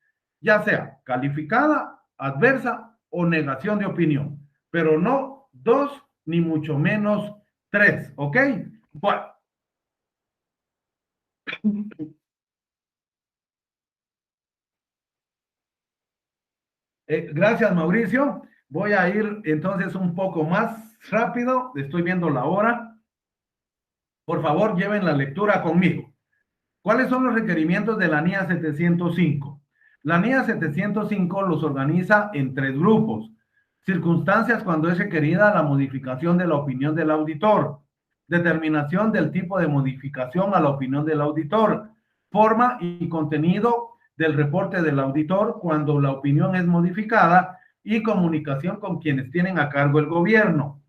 ya sea calificada, adversa o negación de opinión, pero no dos ni mucho menos tres, ¿ok? Bueno, gracias, Mauricio. Voy a ir entonces un poco más rápido. Estoy viendo la hora. Por favor, lleven la lectura conmigo. ¿Cuáles son los requerimientos de la NIA 705? La NIA 705 los organiza en tres grupos. Circunstancias cuando es requerida la modificación de la opinión del auditor. Determinación del tipo de modificación a la opinión del auditor. Forma y contenido del reporte del auditor cuando la opinión es modificada y comunicación con quienes tienen a cargo el gobierno.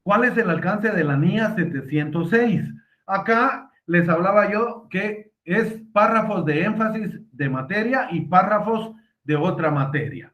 ¿Cuál es el alcance de la NIA 706? Acá les hablaba yo que es párrafos de énfasis de materia y párrafos de otra materia.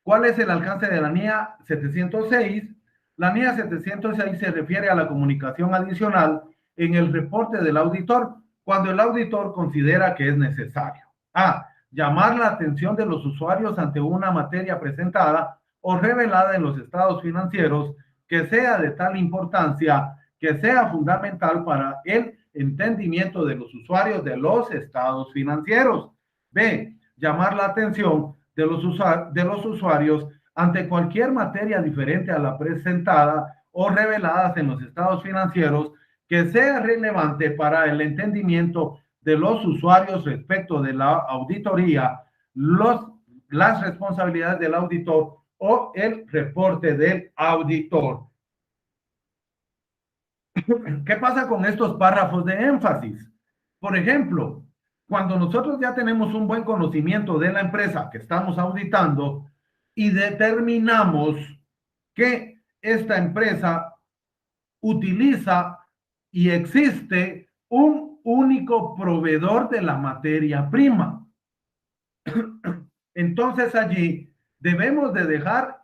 ¿Cuál es el alcance de la NIA 706? La NIA 706 se refiere a la comunicación adicional en el reporte del auditor cuando el auditor considera que es necesario. A. Llamar la atención de los usuarios ante una materia presentada o revelada en los estados financieros que sea de tal importancia que sea fundamental para el entendimiento de los usuarios de los estados financieros. B. Llamar la atención de los usuarios ante cualquier materia diferente a la presentada o reveladas en los estados financieros que sea relevante para el entendimiento de los usuarios respecto de la auditoría, las responsabilidades del auditor o el reporte del auditor. ¿Qué pasa con estos párrafos de énfasis? Por ejemplo, cuando nosotros ya tenemos un buen conocimiento de la empresa que estamos auditando y determinamos que esta empresa utiliza y existe un único proveedor de la materia prima, entonces allí debemos de dejar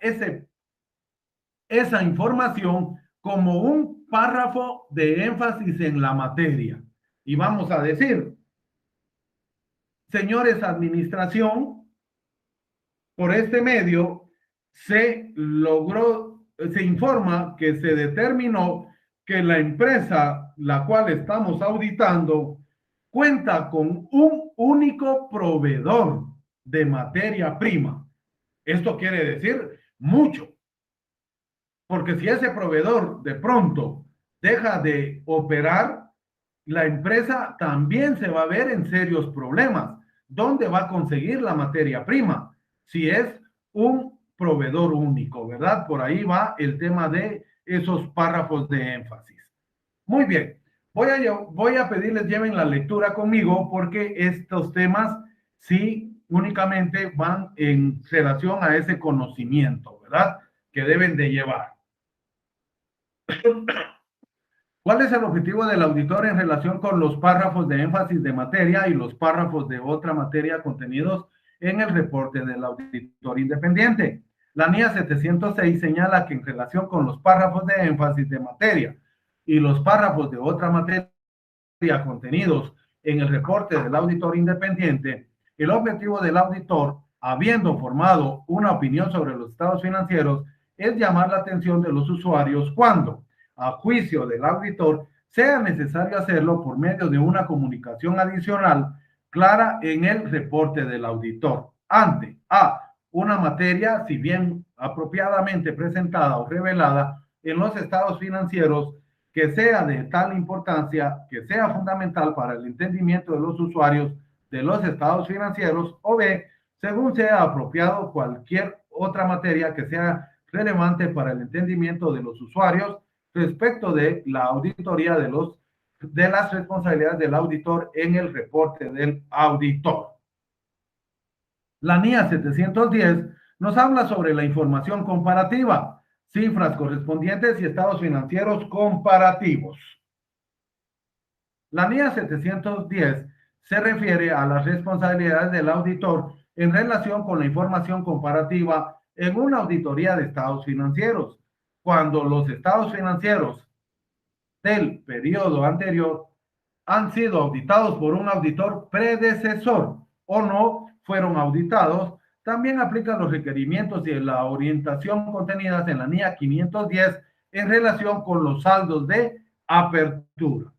esa información como un párrafo de énfasis en la materia. Y vamos a decir, señores administración, por este medio se informa que se determinó que la empresa la cual estamos auditando cuenta con un único proveedor de materia prima. Esto quiere decir mucho, porque si ese proveedor de pronto deja de operar, la empresa también se va a ver en serios problemas. ¿Dónde va a conseguir la materia prima? Si es un proveedor único, ¿verdad? Por ahí va el tema de esos párrafos de énfasis. Muy bien, voy a pedirles lleven la lectura conmigo porque estos temas si únicamente van en relación a ese conocimiento, ¿verdad? Que deben de llevar. ¿Cuál es el objetivo del auditor en relación con los párrafos de énfasis de materia y los párrafos de otra materia contenidos en el reporte del auditor independiente? La NIA 706 señala que en relación con los párrafos de énfasis de materia y los párrafos de otra materia contenidos en el reporte del auditor independiente, el objetivo del auditor, habiendo formado una opinión sobre los estados financieros, es llamar la atención de los usuarios cuando, a juicio del auditor, sea necesario hacerlo por medio de una comunicación adicional clara en el reporte del auditor ante a una materia, si bien apropiadamente presentada o revelada en los estados financieros, que sea de tal importancia, que sea fundamental para el entendimiento de los usuarios de los estados financieros, o B, según sea apropiado cualquier otra materia que sea relevante para el entendimiento de los usuarios respecto de la auditoría de las responsabilidades del auditor en el reporte del auditor. La NIA 710 nos habla sobre la información comparativa, cifras correspondientes y estados financieros comparativos. La NIA 710 se refiere a las responsabilidades del auditor en relación con la información comparativa en una auditoría de estados financieros, cuando los estados financieros del periodo anterior han sido auditados por un auditor predecesor o no fueron auditados. También aplican los requerimientos y la orientación contenidas en la NIA 510 en relación con los saldos de apertura.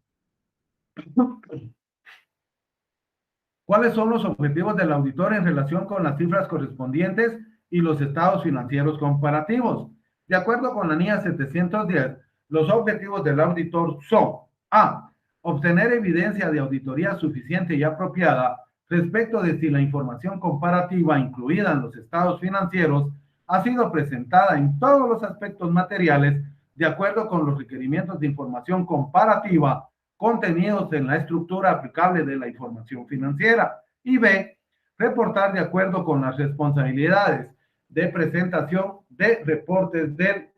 ¿Cuáles son los objetivos del auditor en relación con las cifras correspondientes y los estados financieros comparativos? De acuerdo con la NIA 710, los objetivos del auditor son: A, obtener evidencia de auditoría suficiente y apropiada respecto de si la información comparativa incluida en los estados financieros ha sido presentada en todos los aspectos materiales de acuerdo con los requerimientos de información comparativa contenidos en la estructura aplicable de la información financiera. Y B, reportar de acuerdo con las responsabilidades de presentación de reportes del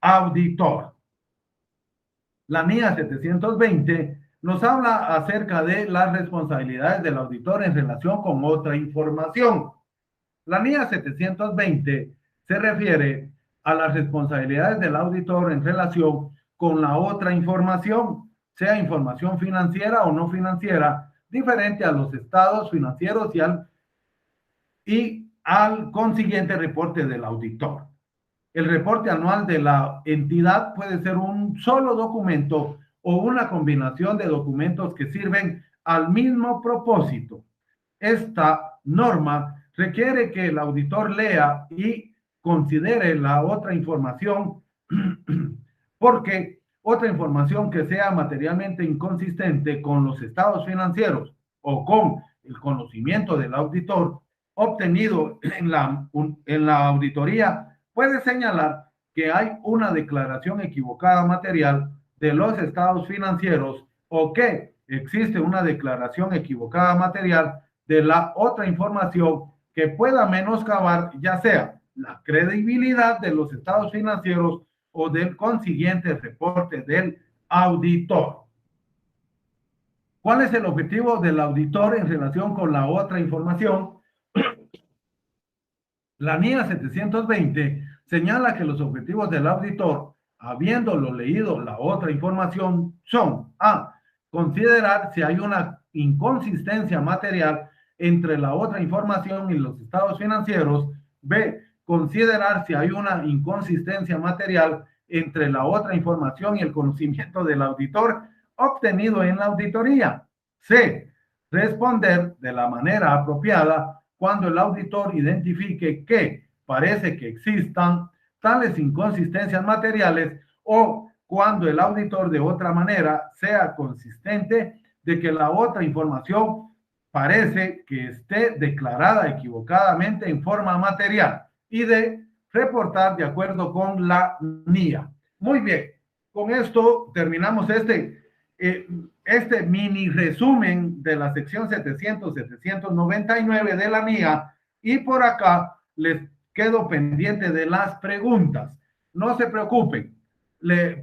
auditor. La NIA 720 nos habla acerca de las responsabilidades del auditor en relación con otra información. La NIA 720 se refiere a las responsabilidades del auditor en relación con la otra información, sea información financiera o no financiera, diferente a los estados financieros y al consiguiente reporte del auditor. El reporte anual de la entidad puede ser un solo documento o una combinación de documentos que sirven al mismo propósito. Esta norma requiere que el auditor lea y considere la otra información porque otra información que sea materialmente inconsistente con los estados financieros o con el conocimiento del auditor obtenido en la auditoría puede señalar que hay una declaración equivocada material de los estados financieros o que existe una declaración equivocada material de la otra información que pueda menoscabar ya sea la credibilidad de los estados financieros o del consiguiente reporte del auditor. ¿Cuál es el objetivo del auditor en relación con la otra información? La NIA 720 señala que los objetivos del auditor, habiéndolo leído la otra información, son: A, considerar si hay una inconsistencia material entre la otra información y los estados financieros; B, considerar si hay una inconsistencia material entre la otra información y el conocimiento del auditor obtenido en la auditoría; C, responder de la manera apropiada cuando el auditor identifique que parece que existan tales inconsistencias materiales o cuando el auditor de otra manera sea consistente de que la otra información parece que esté declarada equivocadamente en forma material, y de reportar de acuerdo con la NIA. Muy bien, con esto terminamos este mini resumen de la sección 700-799 de la mía, y por acá les quedo pendiente de las preguntas. No se preocupen.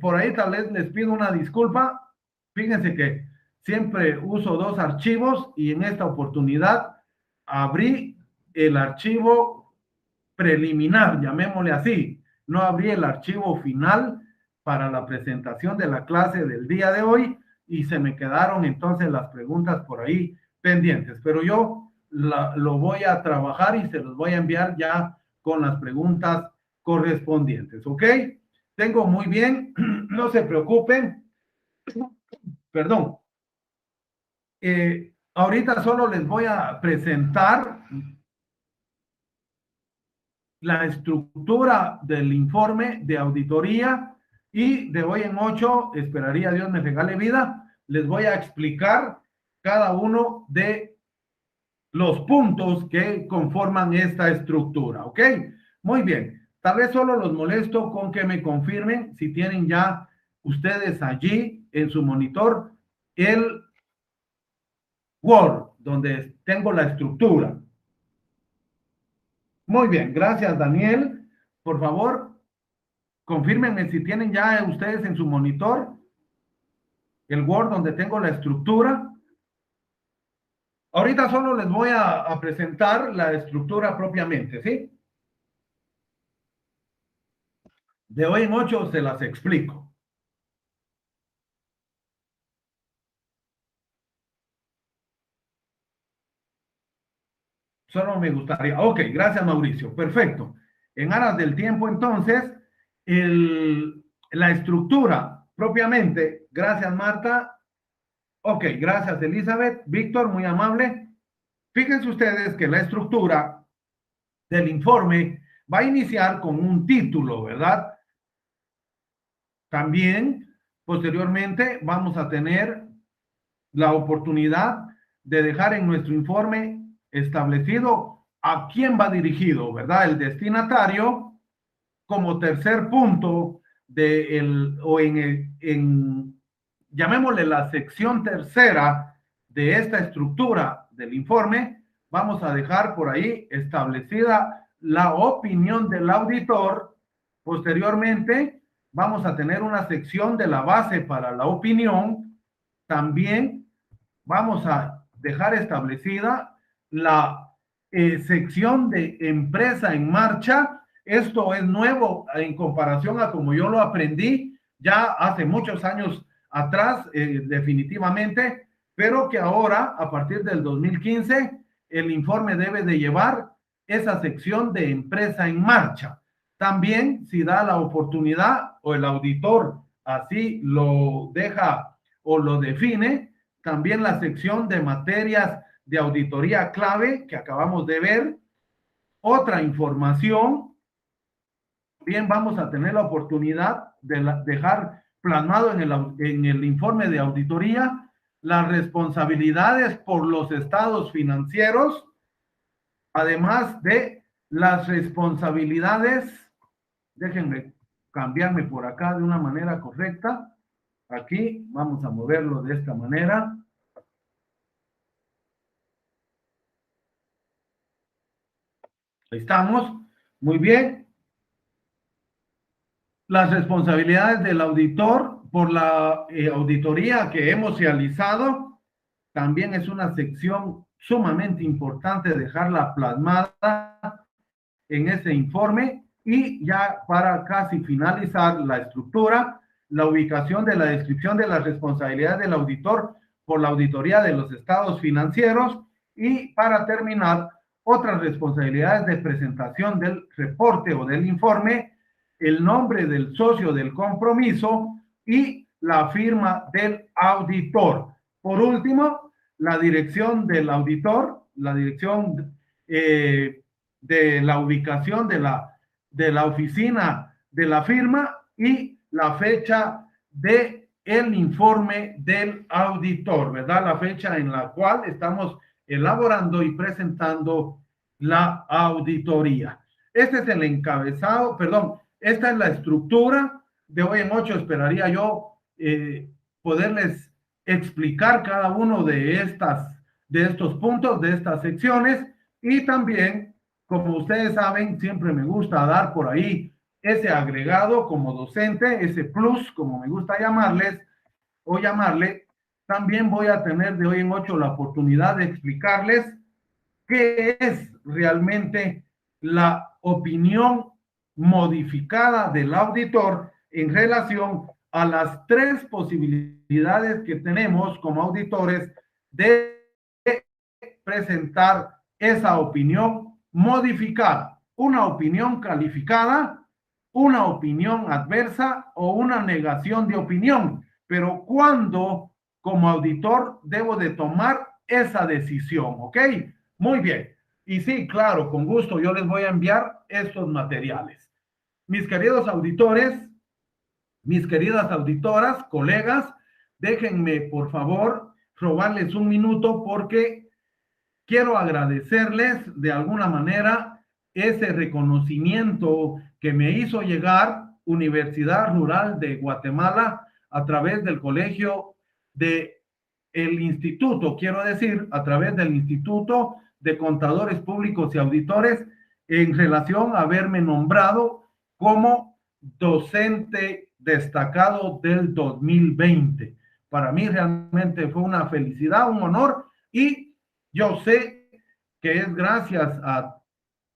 Por ahí tal vez les pido una disculpa. Fíjense que siempre uso dos archivos y en esta oportunidad abrí el archivo preliminar, llamémosle así. No abrí el archivo final para la presentación de la clase del día de hoy y se me quedaron entonces las preguntas por ahí pendientes. Pero yo lo voy a trabajar y se los voy a enviar ya con las preguntas correspondientes, ¿ok? Tengo muy bien, no se preocupen. Perdón. Ahorita solo les voy a presentar la estructura del informe de auditoría y de hoy en 8, esperaría Dios me regale vida, les voy a explicar cada uno de los puntos que conforman esta estructura, ¿ok? Muy bien, tal vez solo los molesto con que me confirmen si tienen ya ustedes allí en su monitor el Word, donde tengo la estructura. Muy bien, gracias Daniel. Por favor, confírmenme si tienen ya ustedes en su monitor el Word donde tengo la estructura. Ahorita solo les voy a presentar la estructura propiamente, ¿sí? De hoy en 8 se las explico. Solo me gustaría. Ok, gracias Mauricio. Perfecto. En aras del tiempo, entonces, la estructura propiamente. Gracias Marta. Ok, gracias Elizabeth. Víctor, muy amable. Fíjense ustedes que la estructura del informe va a iniciar con un título, ¿verdad? También, posteriormente, vamos a tener la oportunidad de dejar en nuestro informe establecido a quién va dirigido, ¿verdad? El destinatario, como tercer punto llamémosle la sección tercera de esta estructura del informe, vamos a dejar por ahí establecida la opinión del auditor. Posteriormente, vamos a tener una sección de la base para la opinión. También vamos a dejar establecida la sección de empresa en marcha. Esto es nuevo en comparación a como yo lo aprendí ya hace muchos años atrás, definitivamente, pero que ahora, a partir del 2015, el informe debe de llevar esa sección de empresa en marcha. También, si da la oportunidad o el auditor así lo deja o lo define, también la sección de materias de auditoría clave que acabamos de ver. Otra información, bien vamos a tener la oportunidad de dejar plasmado en el informe de auditoría las responsabilidades por los estados financieros, además de las responsabilidades, déjenme cambiarme por acá de una manera correcta. Aquí vamos a moverlo de esta manera. Ahí estamos. Muy bien. Las responsabilidades del auditor por la auditoría que hemos realizado también es una sección sumamente importante dejarla plasmada en ese informe. Y ya para casi finalizar la estructura, la ubicación de la descripción de las responsabilidades del auditor por la auditoría de los estados financieros, y para terminar, otras responsabilidades de presentación del reporte o del informe, el nombre del socio del compromiso y la firma del auditor. Por último, la dirección del auditor, la dirección de la ubicación de la oficina de la firma y la fecha de el informe del auditor, ¿verdad? La fecha en la cual estamos elaborando y presentando la auditoría. Este es el encabezado, perdón, esta es la estructura. De hoy en 8 esperaría yo poderles explicar cada uno de estos puntos, de estas secciones, y también, como ustedes saben, siempre me gusta dar por ahí ese agregado como docente, ese plus, como me gusta llamarles o llamarle. También voy a tener de hoy en 8 la oportunidad de explicarles qué es realmente la opinión modificada del auditor en relación a las tres posibilidades que tenemos como auditores de presentar esa opinión modificada: una opinión calificada, una opinión adversa o una negación de opinión. Pero ¿cuándo como auditor debo de tomar esa decisión? ¿Ok? Muy bien. Y sí, claro, con gusto yo les voy a enviar estos materiales. Mis queridos auditores, mis queridas auditoras, colegas, déjenme por favor robarles un minuto porque quiero agradecerles de alguna manera ese reconocimiento que me hizo llegar Universidad Rural de Guatemala a través del colegio de el instituto, quiero decir, a través del Instituto de Contadores Públicos y Auditores, en relación a haberme nombrado como docente destacado del 2020. Para mí realmente fue una felicidad, un honor, y yo sé que es gracias a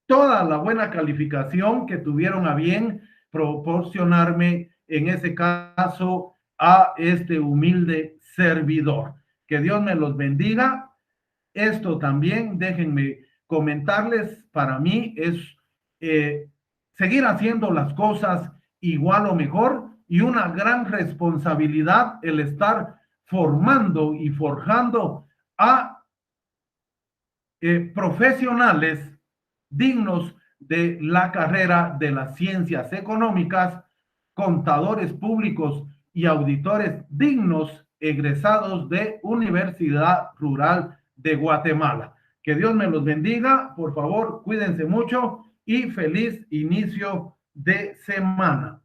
toda la buena calificación que tuvieron a bien proporcionarme, en ese caso, a este humilde servidor. Que Dios me los bendiga. Esto también, déjenme comentarles, para mí es seguir haciendo las cosas igual o mejor, y una gran responsabilidad el estar formando y forjando a profesionales dignos de la carrera de las ciencias económicas, contadores públicos y auditores dignos egresados de Universidad Rural de Guatemala. Que Dios me los bendiga. Por favor, cuídense mucho y feliz inicio de semana.